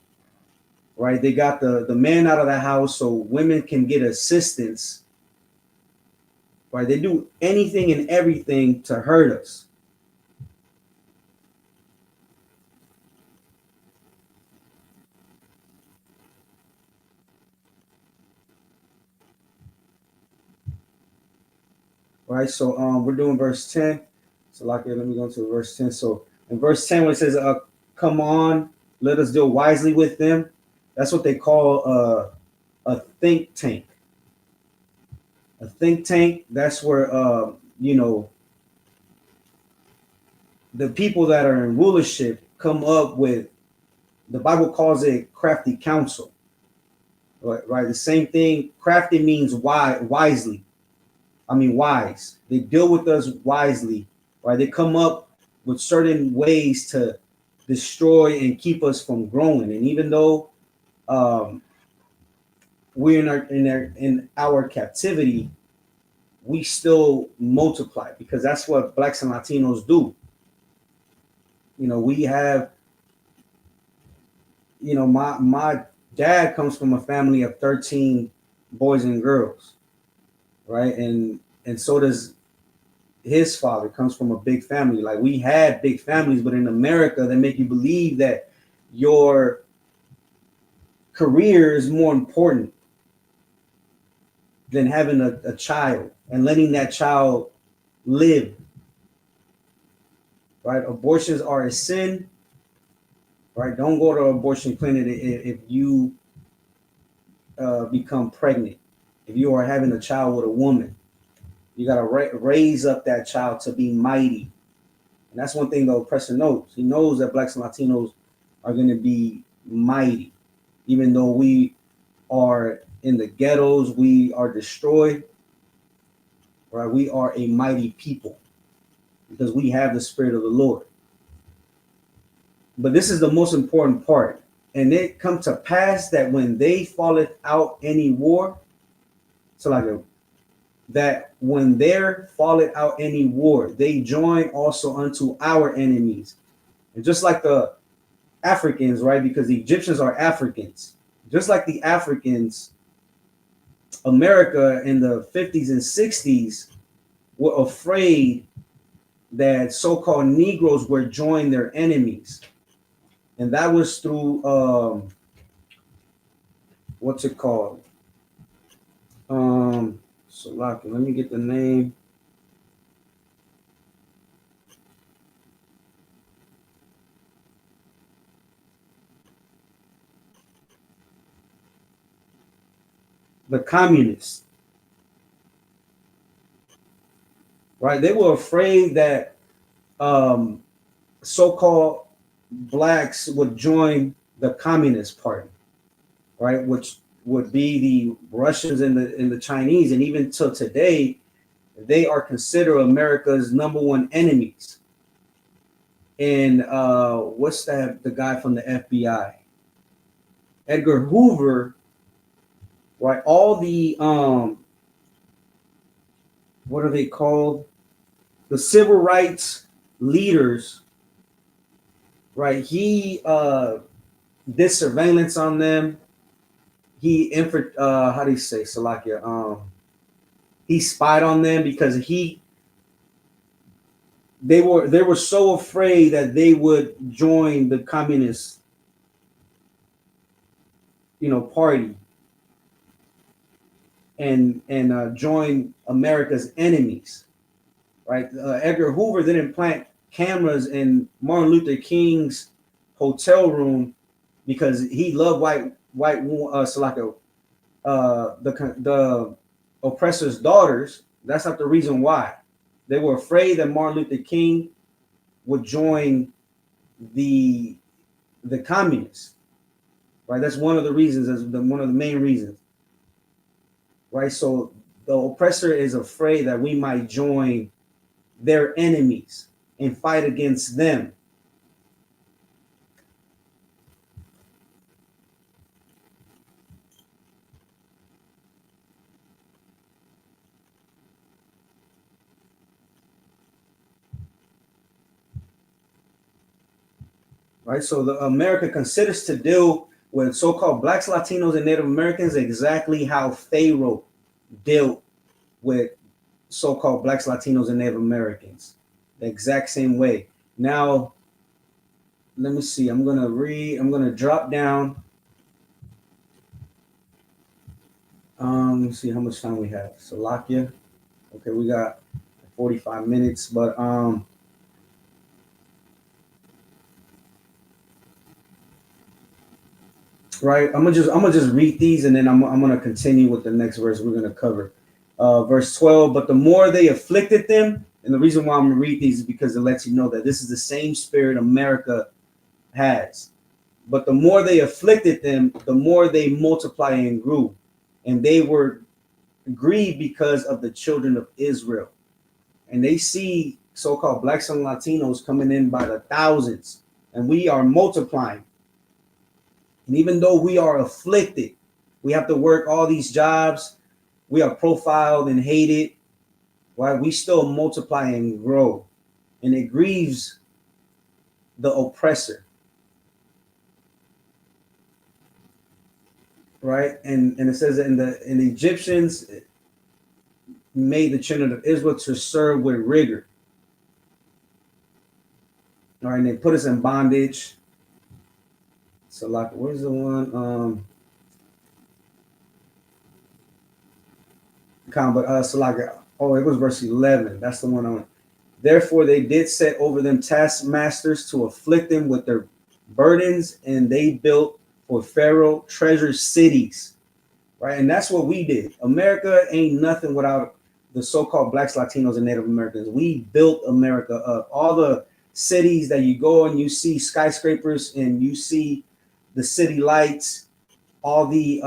right? They got the man out of the house so women can get assistance, right? They do anything and everything to hurt us. Right, so we're doing verse 10. So like, let me go to verse 10. So in verse 10, when it says, come on, let us deal wisely with them, that's what they call a think tank. A think tank, that's where you know, the people that are in rulership come up with, the Bible calls it crafty counsel. Right, the same thing. Crafty means wisely. I mean wise. They deal with us wisely, right? They come up with certain ways to destroy and keep us from growing. And even though we're in our captivity, we still multiply, because that's what Blacks and Latinos do. You know, we have, you know, my dad comes from a family of 13 boys and girls, right? And so does his father, comes from a big family. Like, we had big families, but in America, they make you believe that your career is more important than having a child and letting that child live. Right? Abortions are a sin. Right? Don't go to an abortion clinic if you become pregnant. If you are having a child with a woman, you got to raise up that child to be mighty. And that's one thing the oppressor knows. He knows that Blacks and Latinos are going to be mighty. Even though we are in the ghettos, we are destroyed, right? We are a mighty people because we have the Spirit of the Lord. But this is the most important part. And it come to pass that when they falleth out any war, so like that when there falleth out any war, they join also unto our enemies. And just like the Africans, right? Because the Egyptians are Africans. Just like the Africans, America in the 50s and 60s were afraid that so-called Negroes would join their enemies. And that was through, what's it called? So let me get the name. The communists, right? They were afraid that so-called blacks would join the Communist Party, right? Which would be the Russians and the Chinese, and even till today, they are considered America's #1 enemies. And what's that? The guy from the FBI, Edgar Hoover, right? All the what are they called? The civil rights leaders, right? He did surveillance on them. He how do you say, Salakia? He spied on them because they were so afraid that they would join the communist, party and join America's enemies, right? Edgar Hoover didn't plant cameras in Martin Luther King's hotel room because he loved the oppressor's daughters. That's not the reason why. They were afraid that Martin Luther King would join the communists, right? That's one of the reasons. One of the main reasons, right? So the oppressor is afraid that we might join their enemies and fight against them. Right? So the America considers to deal with so-called blacks, Latinos, and Native Americans exactly how Pharaoh dealt with so-called blacks, Latinos, and Native Americans, the exact same way. Now, let me see. I'm gonna drop down. Let me see how much time we have. Salakia. Okay, we got 45 minutes, but right. I'm gonna just read these, and then I'm gonna continue with the next verse we're gonna cover. Verse 12. But the more they afflicted them, and the reason why I'm gonna read these is because it lets you know that this is the same spirit America has. But the more they afflicted them, the more they multiplied and grew, and they were grieved because of the children of Israel. And they see so-called blacks and Latinos coming in by the thousands, and we are multiplying. And even though we are afflicted, we have to work all these jobs, we are profiled and hated, right? We still multiply and grow. And it grieves the oppressor. Right? And it says that in the Egyptians made the children of Israel to serve with rigor. All right, and they put us in bondage. So like, where's the one? So like, oh, it was verse 11. That's the one on. Therefore, they did set over them taskmasters to afflict them with their burdens, and they built for Pharaoh treasure cities, right? And that's what we did. America ain't nothing without the so-called blacks, Latinos, and Native Americans. We built America up. All the cities that you go and you see skyscrapers and you see the city lights, all the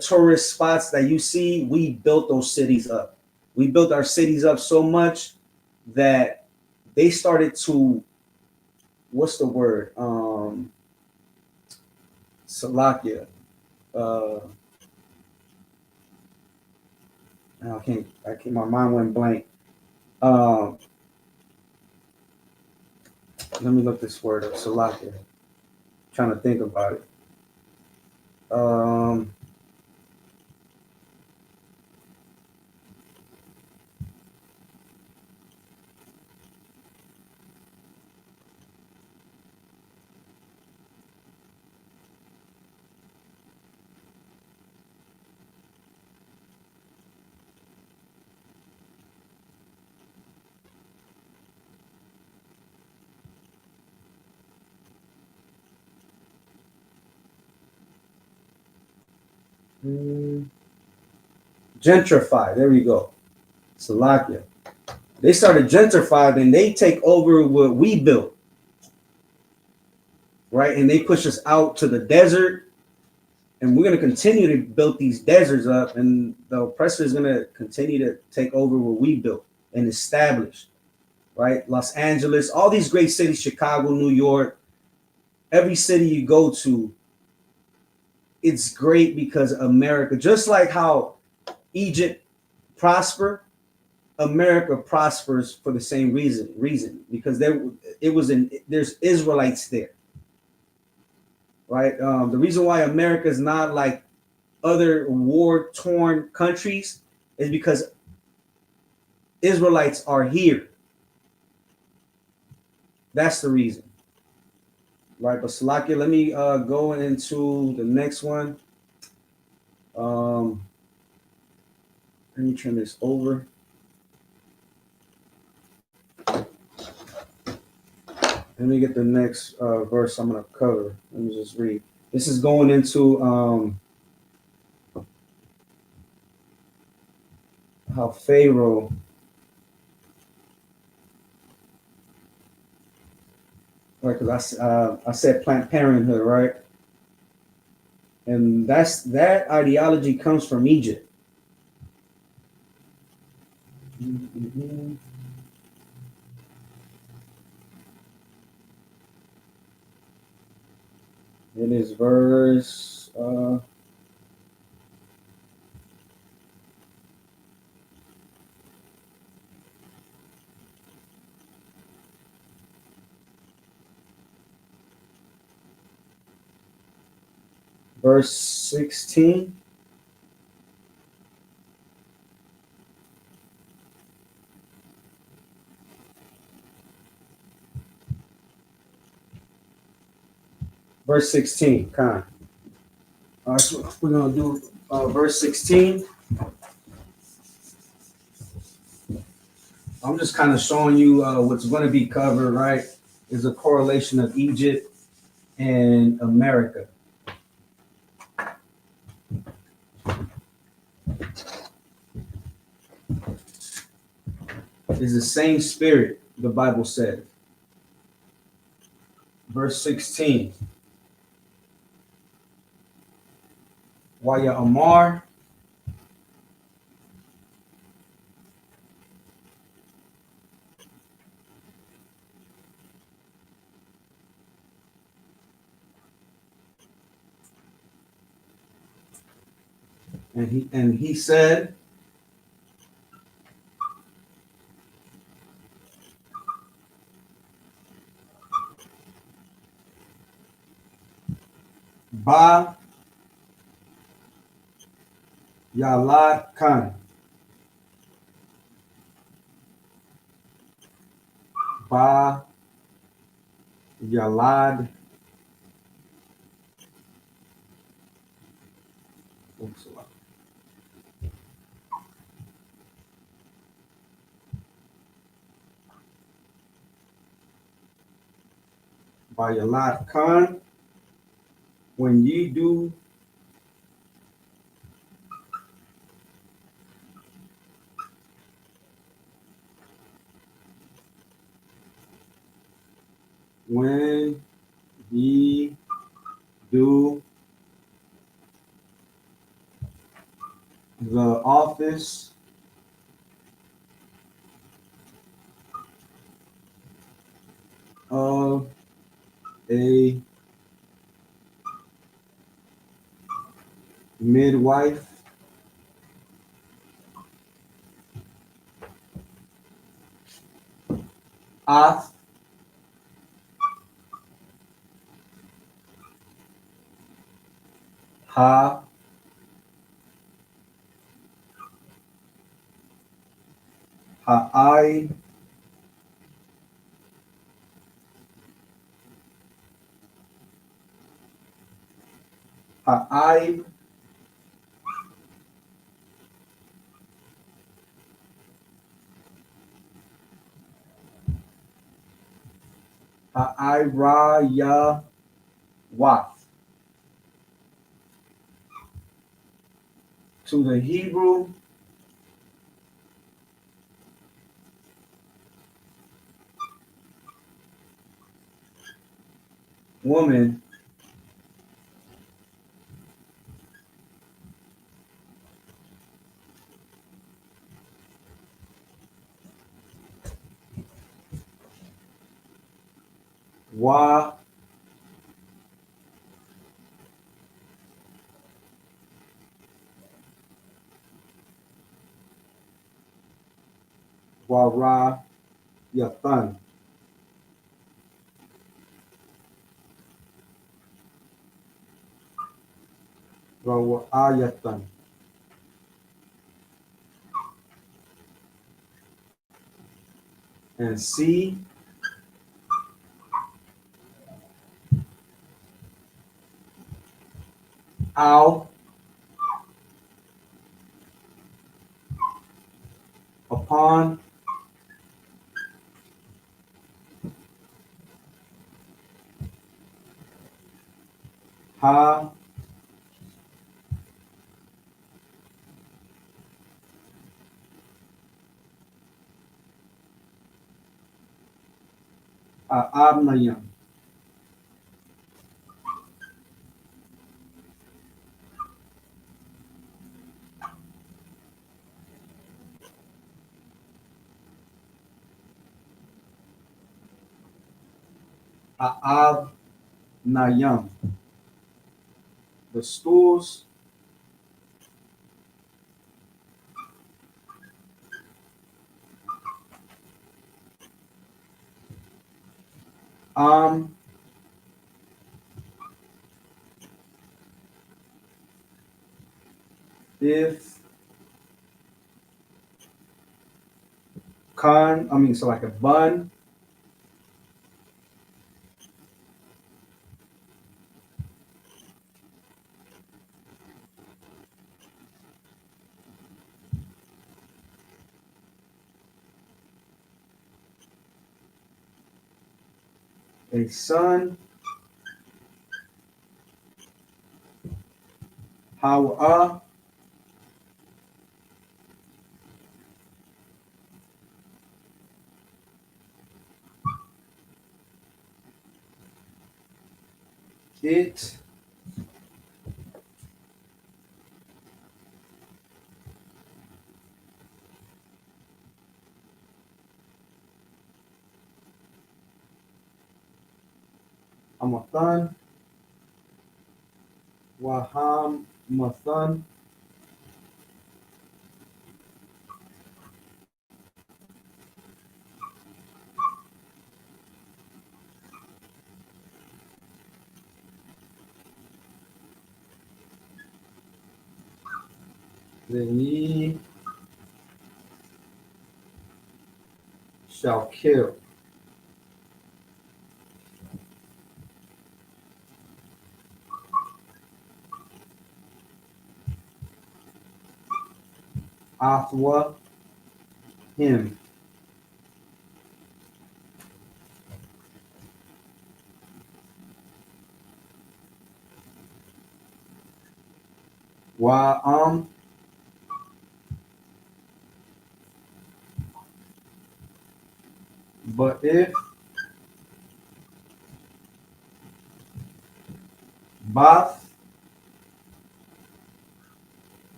tourist spots that you see, we built those cities up. We built our cities up so much that they started to, what's the word? Salakia. I can't, my mind went blank. Let me look this word up. Salakia. Trying to think about it. Gentrify. There we go. Salakia. They started gentrifying and they take over what we built. Right? And they push us out to the desert. And we're going to continue to build these deserts up. And the oppressor is going to continue to take over what we built and establish. Right? Los Angeles, all these great cities, Chicago, New York, every city you go to, it's great because America, just like how Egypt prospered, America prospers for the same reason because there's Israelites there, right? The reason why America is not like other war-torn countries is because Israelites are here. That's the reason, right? But Salakia, let me go into the next one. Let me turn this over. Let me get the next verse I'm going to cover. Let me just read. This is going into how Pharaoh, right? Because I said Planned Parenthood, right? And that ideology comes from Egypt. It is verse 16. Verse 16, kind. All right, so we're gonna do verse 16. I'm just kind of showing you what's going to be covered, right? Is a correlation of Egypt and America. It's the same spirit, the Bible says. Verse 16. Waya Amar, and he said, Ba Yalad Khan. Ba Yalad. By Yalad Khan, when ye do when ye do the office of a midwife, Ath Ha Ha'ai Ha'ai Ha'ai Wath. To the Hebrew woman, Wa Wara Yathan. Ayatan. And see Al upon Ha Abnayam. Nayam. The stools um if so like a bun, a son, how it Amathan, Waham Mathan, then ye shall kill. Athwa him. Wa but if Bath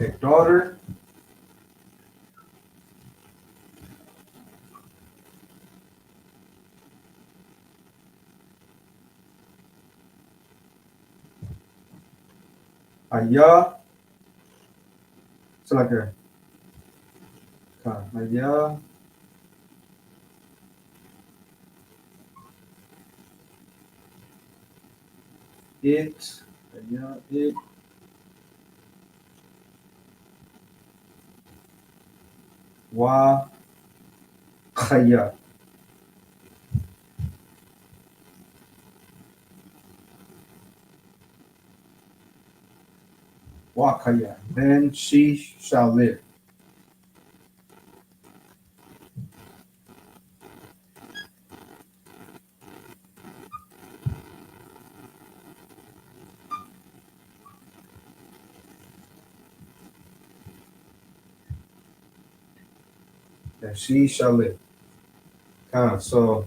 a daughter Aya, so like a Aya it Aya it Wa Khaya. Wa Khaya. Then she shall live. Then she shall live. So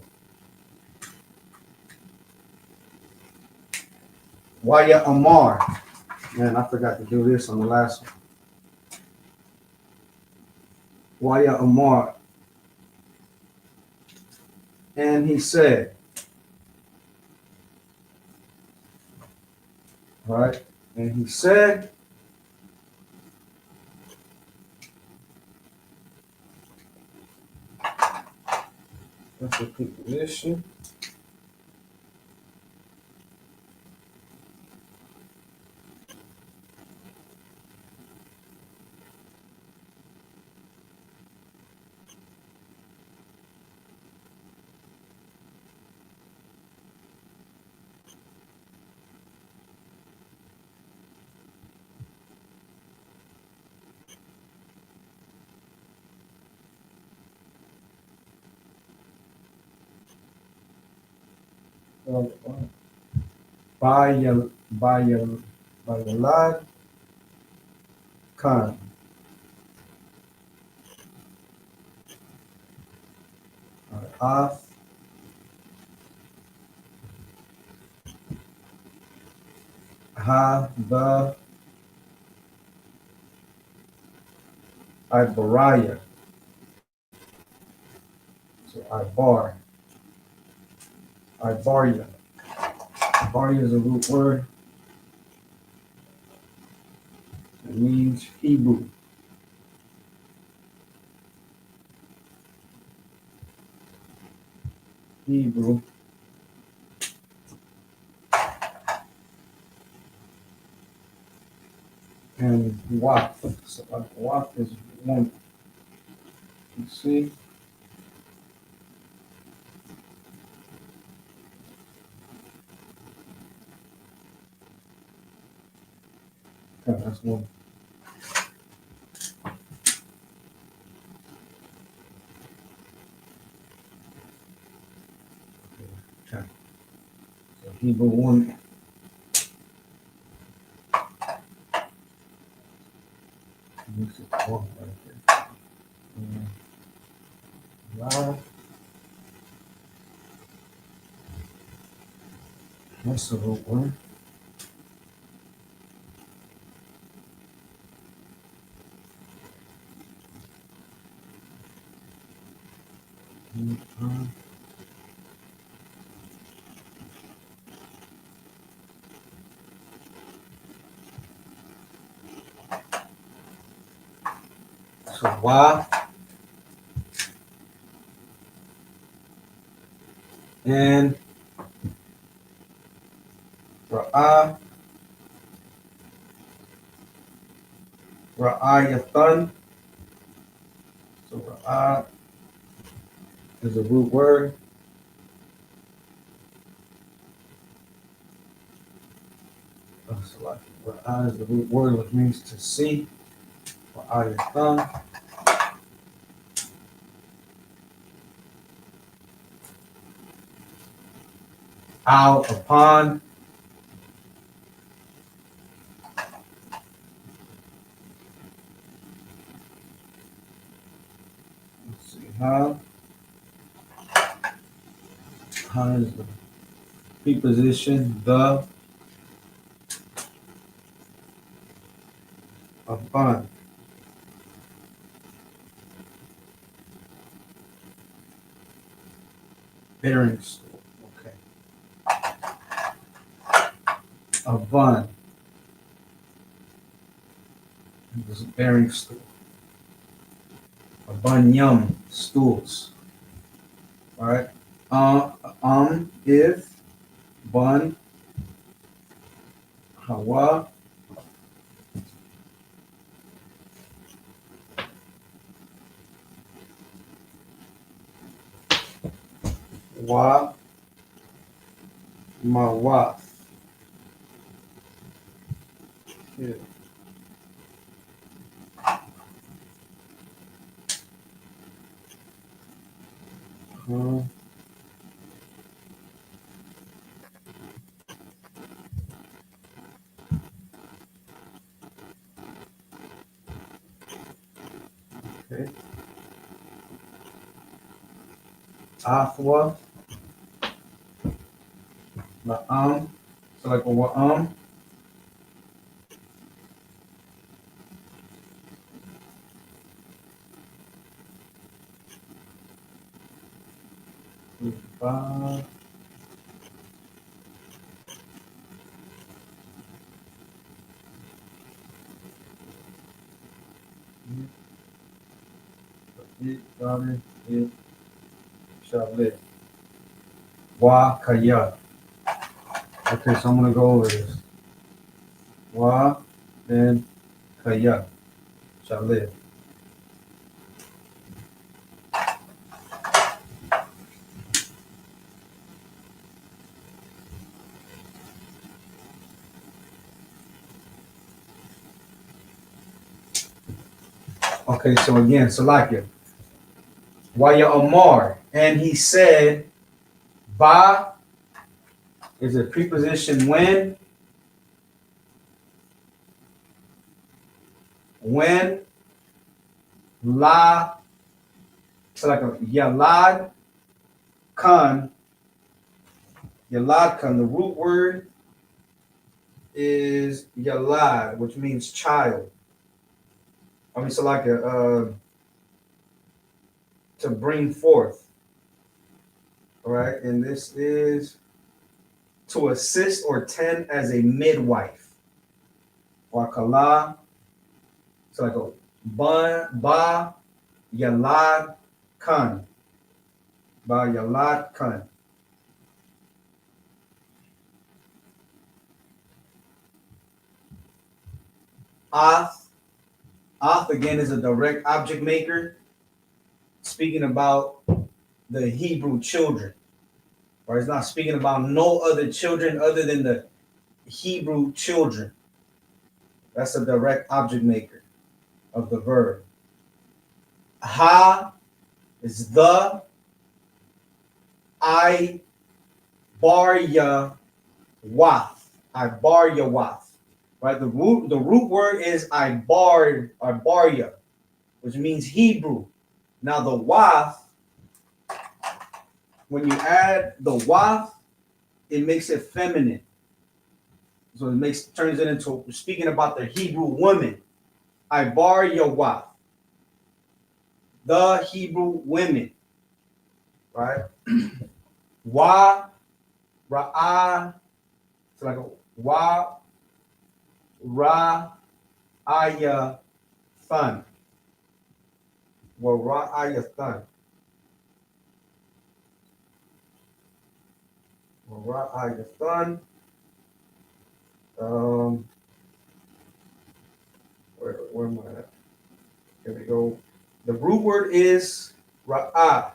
Waya Amar. Man, I forgot to do this on the last one. Waya Amar. And he said, all right, and he said, let's repeat the issue. Bayalad Khan. Af Ha Ba Ibaraya. So Ibaria. Ibaria is a root word. It means Hebrew. Hebrew. And Waf. So Waf is one. You see? Okay, that's one. Okay. So Hebrew one. This is one right there. And Waf. That's a root word. So Waf and Ra'ah. Ra'ayathan. So Ra'ah is a root word. So like Ra'ah is the root word, which means to see. Ra'ayathan. Out upon. Let's see how. How is the preposition the upon. Bearing stool. Okay. Upon. This is bearing stool. Abanyam stools. All right. If bun hawa wa mawaf. Yeah. Uh, okay. Afwa la'am. So like a wa'am. Ba. It, daughter, it shall live. Wa kaya. Okay, so I'm gonna go over this. Wa, then kaya shall live. Okay, so again, Salakia. Waya Amar, and he said, Ba is a preposition when la, so like a kan, yalad kan. The root word is yalad, which means child. I mean, so like a to bring forth. All right, and this is to assist or tend as a midwife. Wakala, so like a ba yalad kan, ba yalad kan. Ath, ath again is a direct object maker, speaking about the Hebrew children. Or it's not speaking about no other children other than the Hebrew children. That's a direct object maker of the verb. Ha is the, I bar ya wath. I bar ya wath. Right? The root word is I bar ya, which means Hebrew. Now the wath, when you add the wath, it makes it feminine. So it turns it into speaking about the Hebrew woman. I bar ya wath. The Hebrew women. Right? Wa ra'ah, so like a wa ra'aya thun. Wa ra'aya thun. Wa ra'aya thun. Where am I at? Here we go. The root word is ra'ah,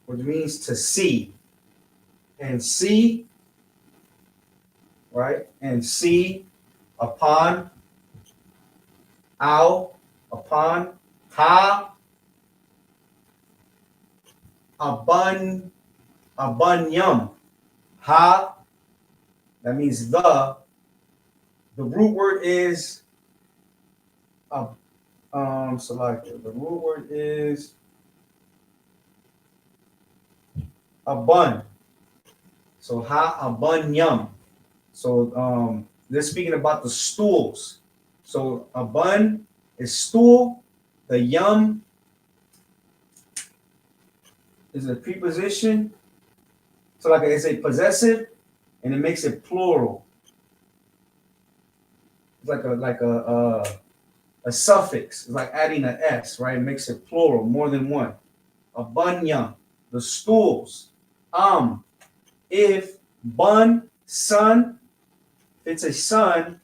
which means to see. And see, right? And see upon, ow, upon, ha, abunyum, ha, that means the root word is selected. The root word is abun. So ha abunyum. So they're speaking about the stools. So abun is stool. The yum is a preposition. So like it's a possessive, and it makes it plural. It's like a suffix. It's like adding an s, right? It makes it plural, more than one. Abunyum, the stools. If bun, son, if it's a son,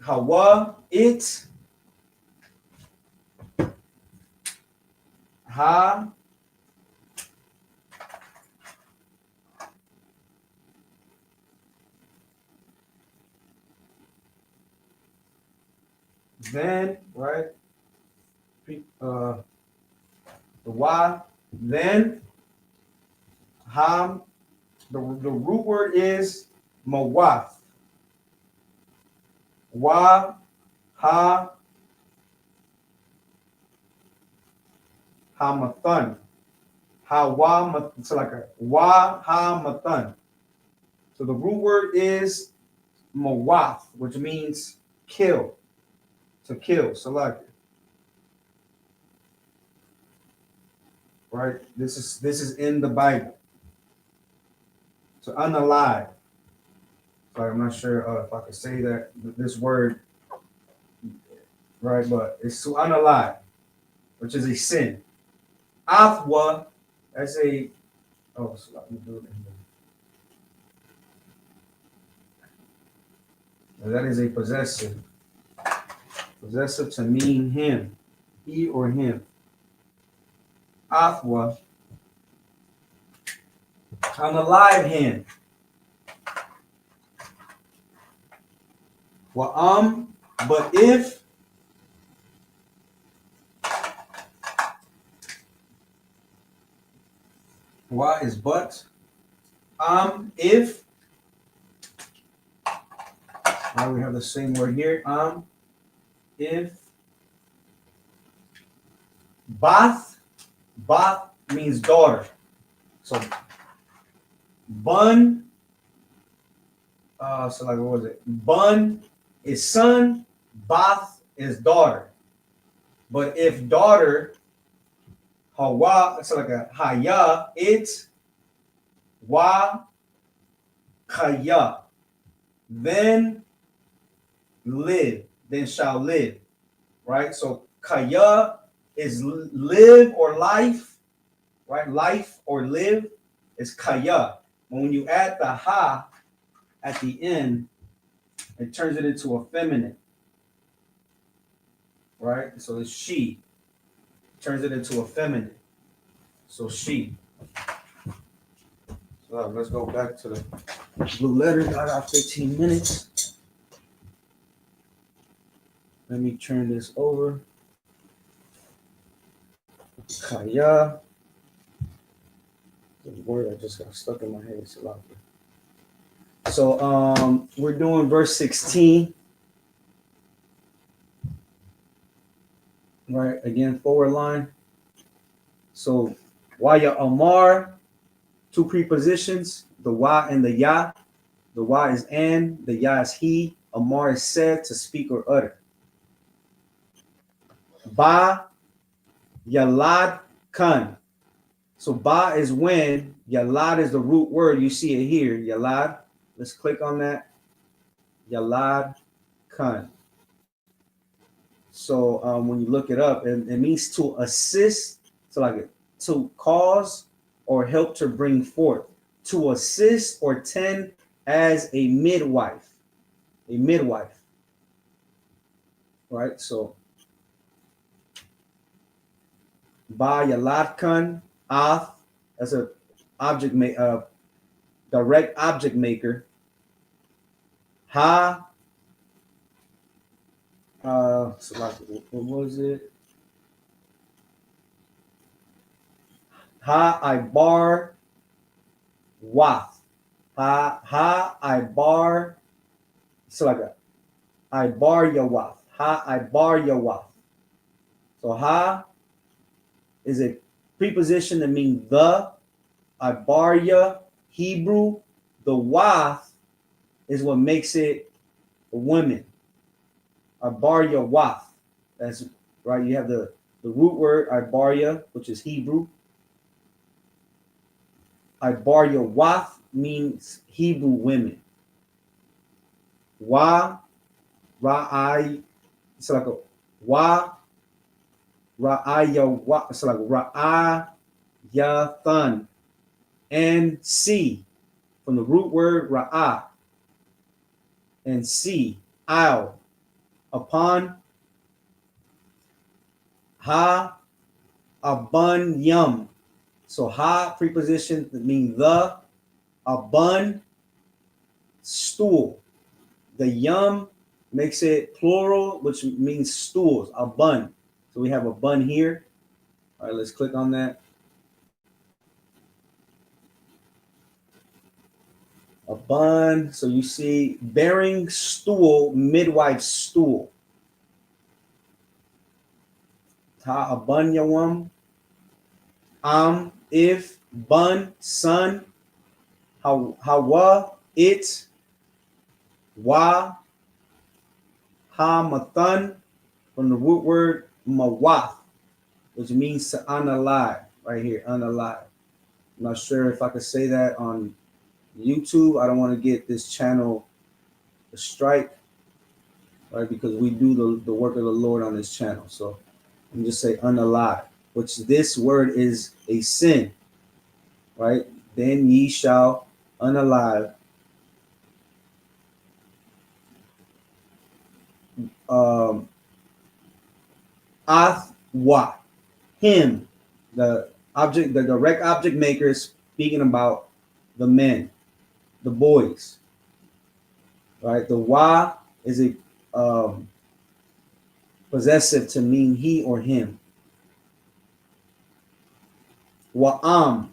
hawa, it, ha, then, right? The wa, then, ham, the root word is mawath. Wa, ha, hamathan. Ha, so like a wa, ha, mathan. So the root word is mawath, which means kill, to kill. So like, right? This is in the Bible. So unalive. Sorry, I'm not sure if I could say that this word, right? But it's to unalive, which is a sin. Athwa, that's a, oh, so let me do it. That is a possessive. Possessive to mean him, he or him. Athwa, unalive him. Well, but if Wa is but. If. Now we have the same word here. If. Bath. Bath means daughter. So bun. So like what was it? Bun is son. Bath is daughter. But if daughter, hawa, it's like a haya, it's wa kaya. Then live, then shall live. Right? So kaya is live or life, right? Life or live is kaya. But when you add the ha at the end, it turns it into a feminine, right? So it's she, turns it into a feminine. So she. So let's go back to the blue letters. I got 15 minutes. Let me turn this over. Kaya. The word I just got stuck in my head. It's a lot. So we're doing verse 16. Right, again, forward line. So waya amar, two prepositions, the wa and the ya. The wa is and, the ya is he. Amar is said, to speak or utter. Ba yalad kan. So ba is when, yalad is the root word. You see it here, yalad. Let's click on that. Yalad kan. So when you look it up, it means to assist, so like to cause or help to bring forth, to assist or tend as a midwife, right? So ba yalatkan ath as a object direct object maker. Ha so like what was it? Ha I bar wath. Ha I bar, so like a I bar yawath. Ha I bar yawath. So ha is a preposition that means the. I bar ya, Hebrew. The wath is what makes it a woman. I bar ya wath. That's right. You have the root word I bar ya, which is Hebrew. I bar ya wath means Hebrew women. Wa ra'ai, it's like a wa ra'aya wa, it's like ra'ayathan. And see, from the root word ra'ah, and see, ow, upon. Ha abun yum. So ha preposition that means the, abun stool. The yum makes it plural, which means stools, a bun. So we have a bun here. All right, let's click on that. A bun. So you see bearing stool, midwife stool. Ta abun yawam. If, bun, son. Hawa, it. Wa, ha mathan, from the root word mawath, which means to unalive, right here, unalive. I'm not sure if I could say that on YouTube. I don't want to get this channel a strike, right? Because we do the work of the Lord on this channel. So I'm just say unalive, which this word is a sin, right? Then ye shall unalive. Athwa, him, the object, the direct object maker is speaking about the men, the boys, right? The wa is a possessive to mean he or him. Wa'am,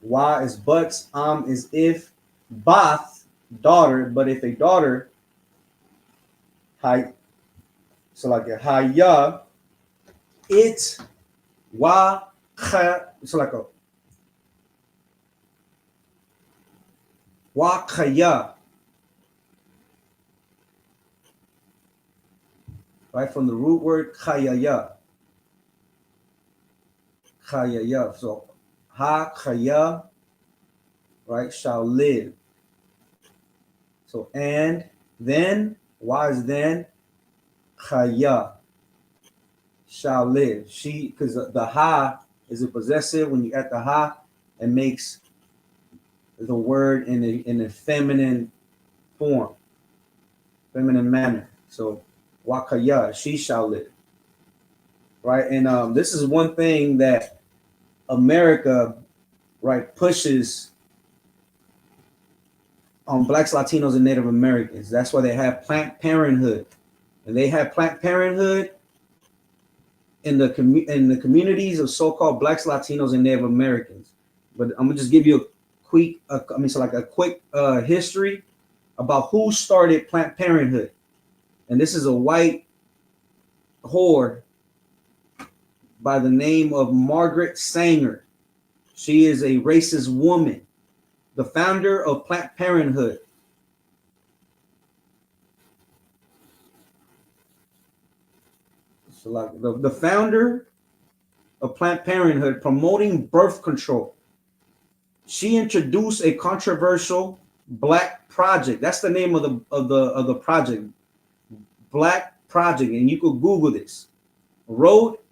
Wa is buts. Is if. Bath, daughter. But if a daughter, hi, so like a haya, it, wa, kha, so like a wa khaya, right? From the root word khayaya. Khayaya. So ha khaya, right, shall live. So and then, why is then? Khaya shall live. She, because the ha is a possessive. When you add the ha, it makes the word in a feminine form, feminine manner. So wakaya, she shall live. Right. And this is one thing that America, right, pushes on Blacks, Latinos, and Native Americans. That's why they have Planned Parenthood. And they have Planned Parenthood in the communities of so-called Blacks, Latinos, and Native Americans. But I'm gonna just give you a quick, a quick history about who started Planned Parenthood. And this is a white whore by the name of Margaret Sanger. She is a racist woman, the founder of Planned Parenthood. So like the founder of Planned Parenthood promoting birth control. She introduced a controversial Black Project. That's the name of the project, Black Project, and you could Google this. Wrote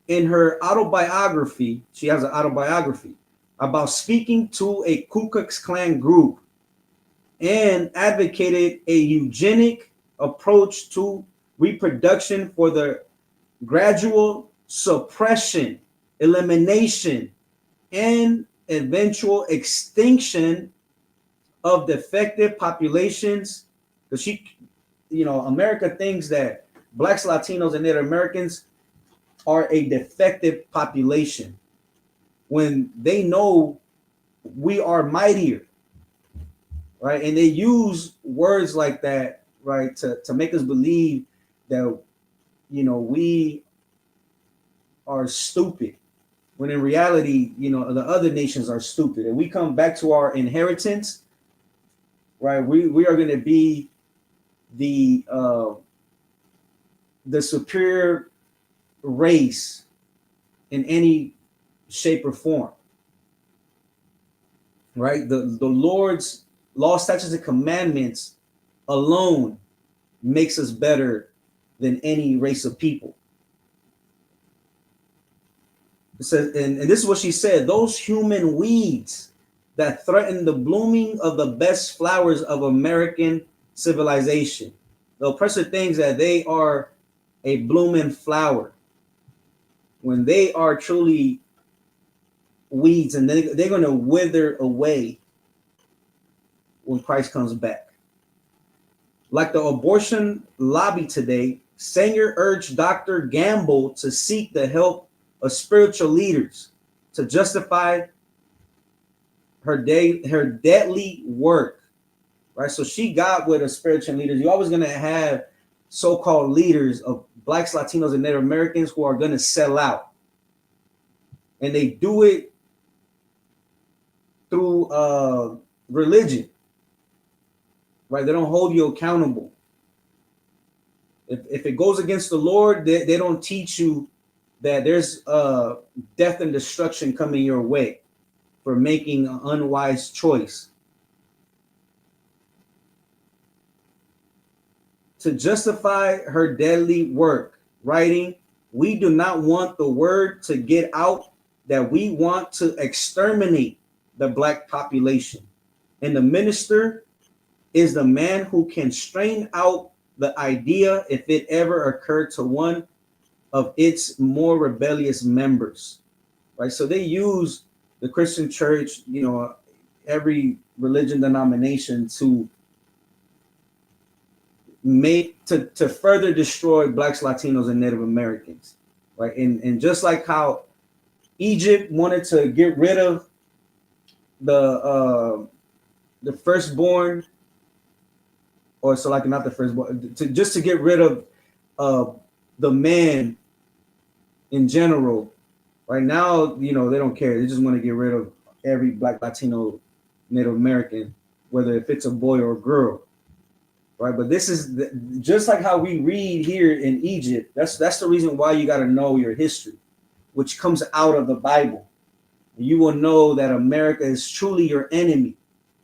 in her autobiography, she has an autobiography about speaking to a Ku Klux Klan group and advocated a eugenic approach to reproduction for the gradual suppression, elimination, and eventual extinction of defective populations. Because she, America thinks that Blacks, Latinos, and Native Americans are a defective population when they know we are mightier, right? And they use words like that, right, to make us believe that, we are stupid, when in reality, the other nations are stupid. And we come back to our inheritance, right? We are going to be the superior race in any shape or form, right? The Lord's law, statutes, and commandments alone makes us better than any race of people. It says, and this is what she said: those human weeds that threaten the blooming of the best flowers of American civilization. The oppressor thinks that they are a blooming flower when they are truly weeds, and they're going to wither away when Christ comes back. Like the abortion lobby today, Sanger urged Dr. Gamble to seek the help of spiritual leaders to justify her deadly work, right? So she got with a spiritual leaders. You're always going to have so-called leaders of Blacks, Latinos, and Native Americans who are going to sell out. And they do it through religion, right? They don't hold you accountable. If it goes against the Lord, they don't teach you that there's death and destruction coming your way for making an unwise choice. To justify her deadly work, writing, we do not want the word to get out that we want to exterminate the Black population. And the minister is the man who can strain out the idea if it ever occurred to one of its more rebellious members, right? So they use the Christian church, every religion denomination to further destroy Blacks, Latinos, and Native Americans, right? And just like how Egypt wanted to get rid of the firstborn, or so like not the firstborn, to get rid of the man in general. Right now, you know, they don't care. They just want to get rid of every Black, Latino, Native American, whether if it's a boy or a girl, right? But this is just like how we read here in Egypt. That's the reason why you got to know your history, which comes out of the Bible. You will know that America is truly your enemy,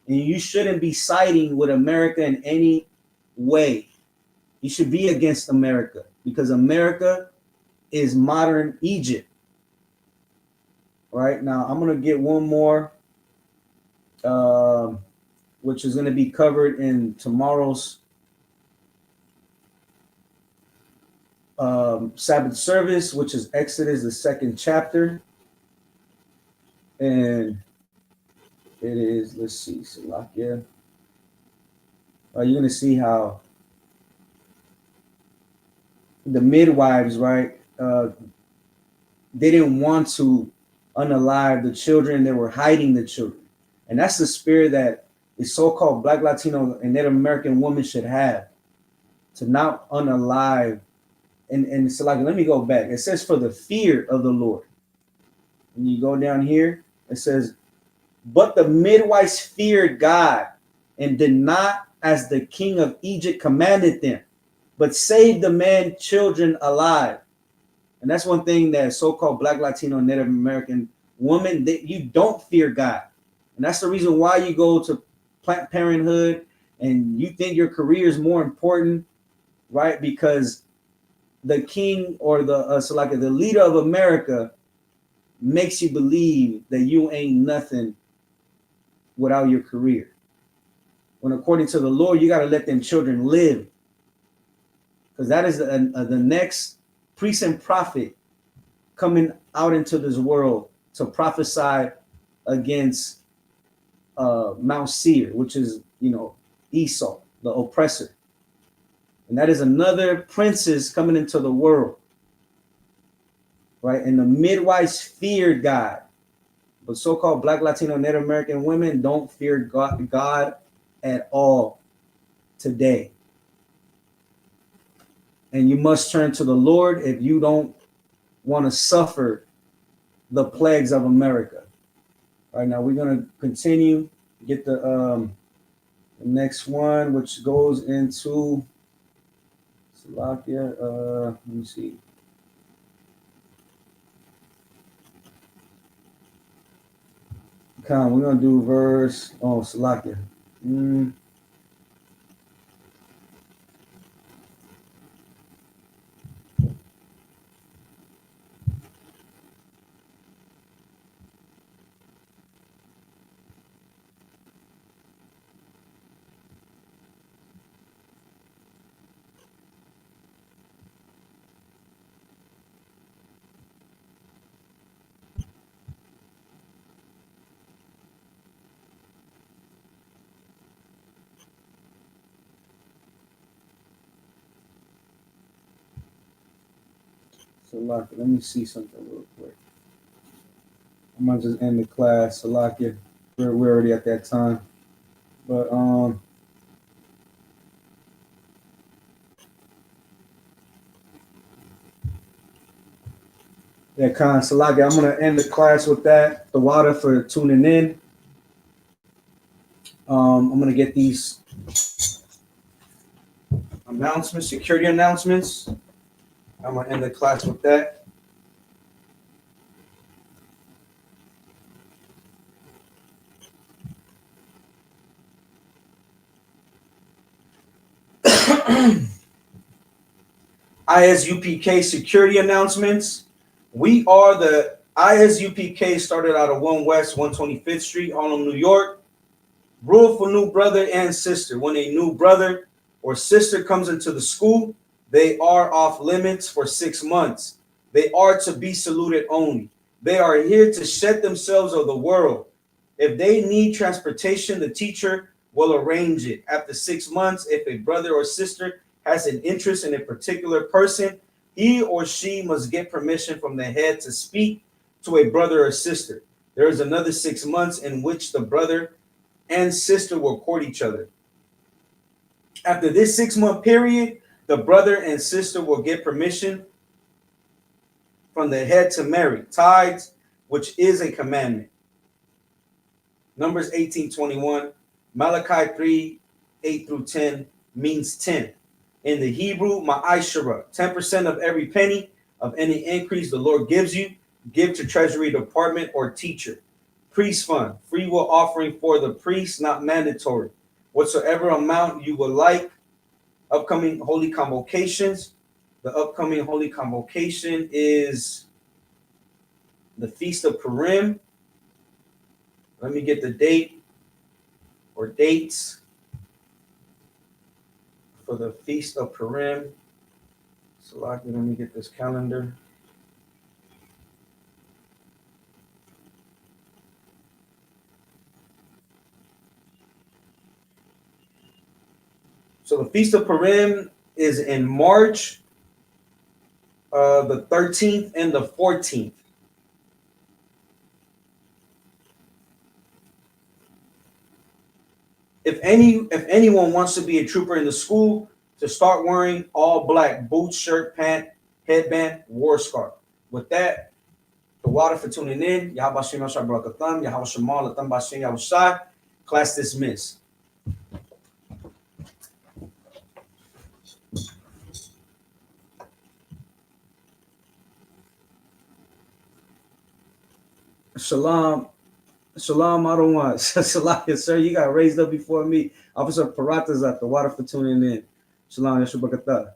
and you shouldn't be siding with America in any way. You should be against America because America is modern Egypt. Right now, I'm gonna get one more, which is gonna be covered in tomorrow's Sabbath service, which is Exodus, the 2nd chapter, and it is. Let's see, Salakia. You're gonna see how the midwives, right? They didn't want to unalive the children; they were hiding the children, and that's the spirit that the so-called Black, Latino, and Native American women should have, to not unalive. And so, like, let me go back. It says, "For the fear of the Lord." When you go down here, it says, "But the midwives feared God and did not as the king of Egypt commanded them, but saved the man children alive." And that's one thing that so-called Black, Latino, Native American women, that you don't fear God. And that's the reason why you go to Planned Parenthood and you think your career is more important, right? Because the king or the leader of America makes you believe that you ain't nothing without your career. When according to the Lord, you got to let them children live, because that is the next priest and prophet coming out into this world to prophesy against Mount Seir, which is, you know, Esau, the oppressor. And that is another princess coming into the world, right? And the midwives feared God, but so-called Black, Latino, Native American women don't fear God at all today. And you must turn to the Lord if you don't want to suffer the plagues of America. All right, now we're going to continue, get the next one, which goes into Slovakia. Let me see. Come on, we're going to do verse, Slovakia. Salakia, let me see something real quick. I might just end the class. Salakia, we're already at that time. But yeah, Khan Salakia, I'm gonna end the class with that. The water for tuning in. I'm gonna get these announcements, security announcements. I'm gonna end the class with that. ISUPK security announcements. We are the ISUPK, started out of 1 West 125th Street, Harlem, New York. Rule for new brother and sister. When a new brother or sister comes into the school, they are off limits for 6 months. They are to be saluted only. They are here to shed themselves of the world. If they need transportation, the teacher will arrange it. After 6 months, if a brother or sister has an interest in a particular person, he or she must get permission from the head to speak to a brother or sister. There is another 6 months in which the brother and sister will court each other. After this 6-month period, the brother and sister will get permission from the head to marry, tithes, which is a commandment. Numbers 18:21, Malachi 3:8-10 means 10. In the Hebrew, ma'ashara, 10% of every penny of any increase the Lord gives you, give to treasury department or teacher. Priest fund, free will offering for the priest, not mandatory. Whatsoever amount you would like. Upcoming holy convocations. The upcoming holy convocation is the Feast of Purim. Let me get the date or dates for the Feast of Purim. So let me get this calendar. So the Feast of Purim is in March, the 13th and the 14th. If anyone wants to be a trooper in the school, to start wearing all black boots, shirt, pant, headband, war scarf. With that, the water for tuning in. Yahweh Shem Yahshua Barakatham, Yahweh Shema, Latham Bashem Yahushai. Class dismissed. Shalom. Shalom, I don't want. Shalom, sir. You got raised up before me. Officer Paratas at the water for tuning in. Shalom, Yahshua Barakatah.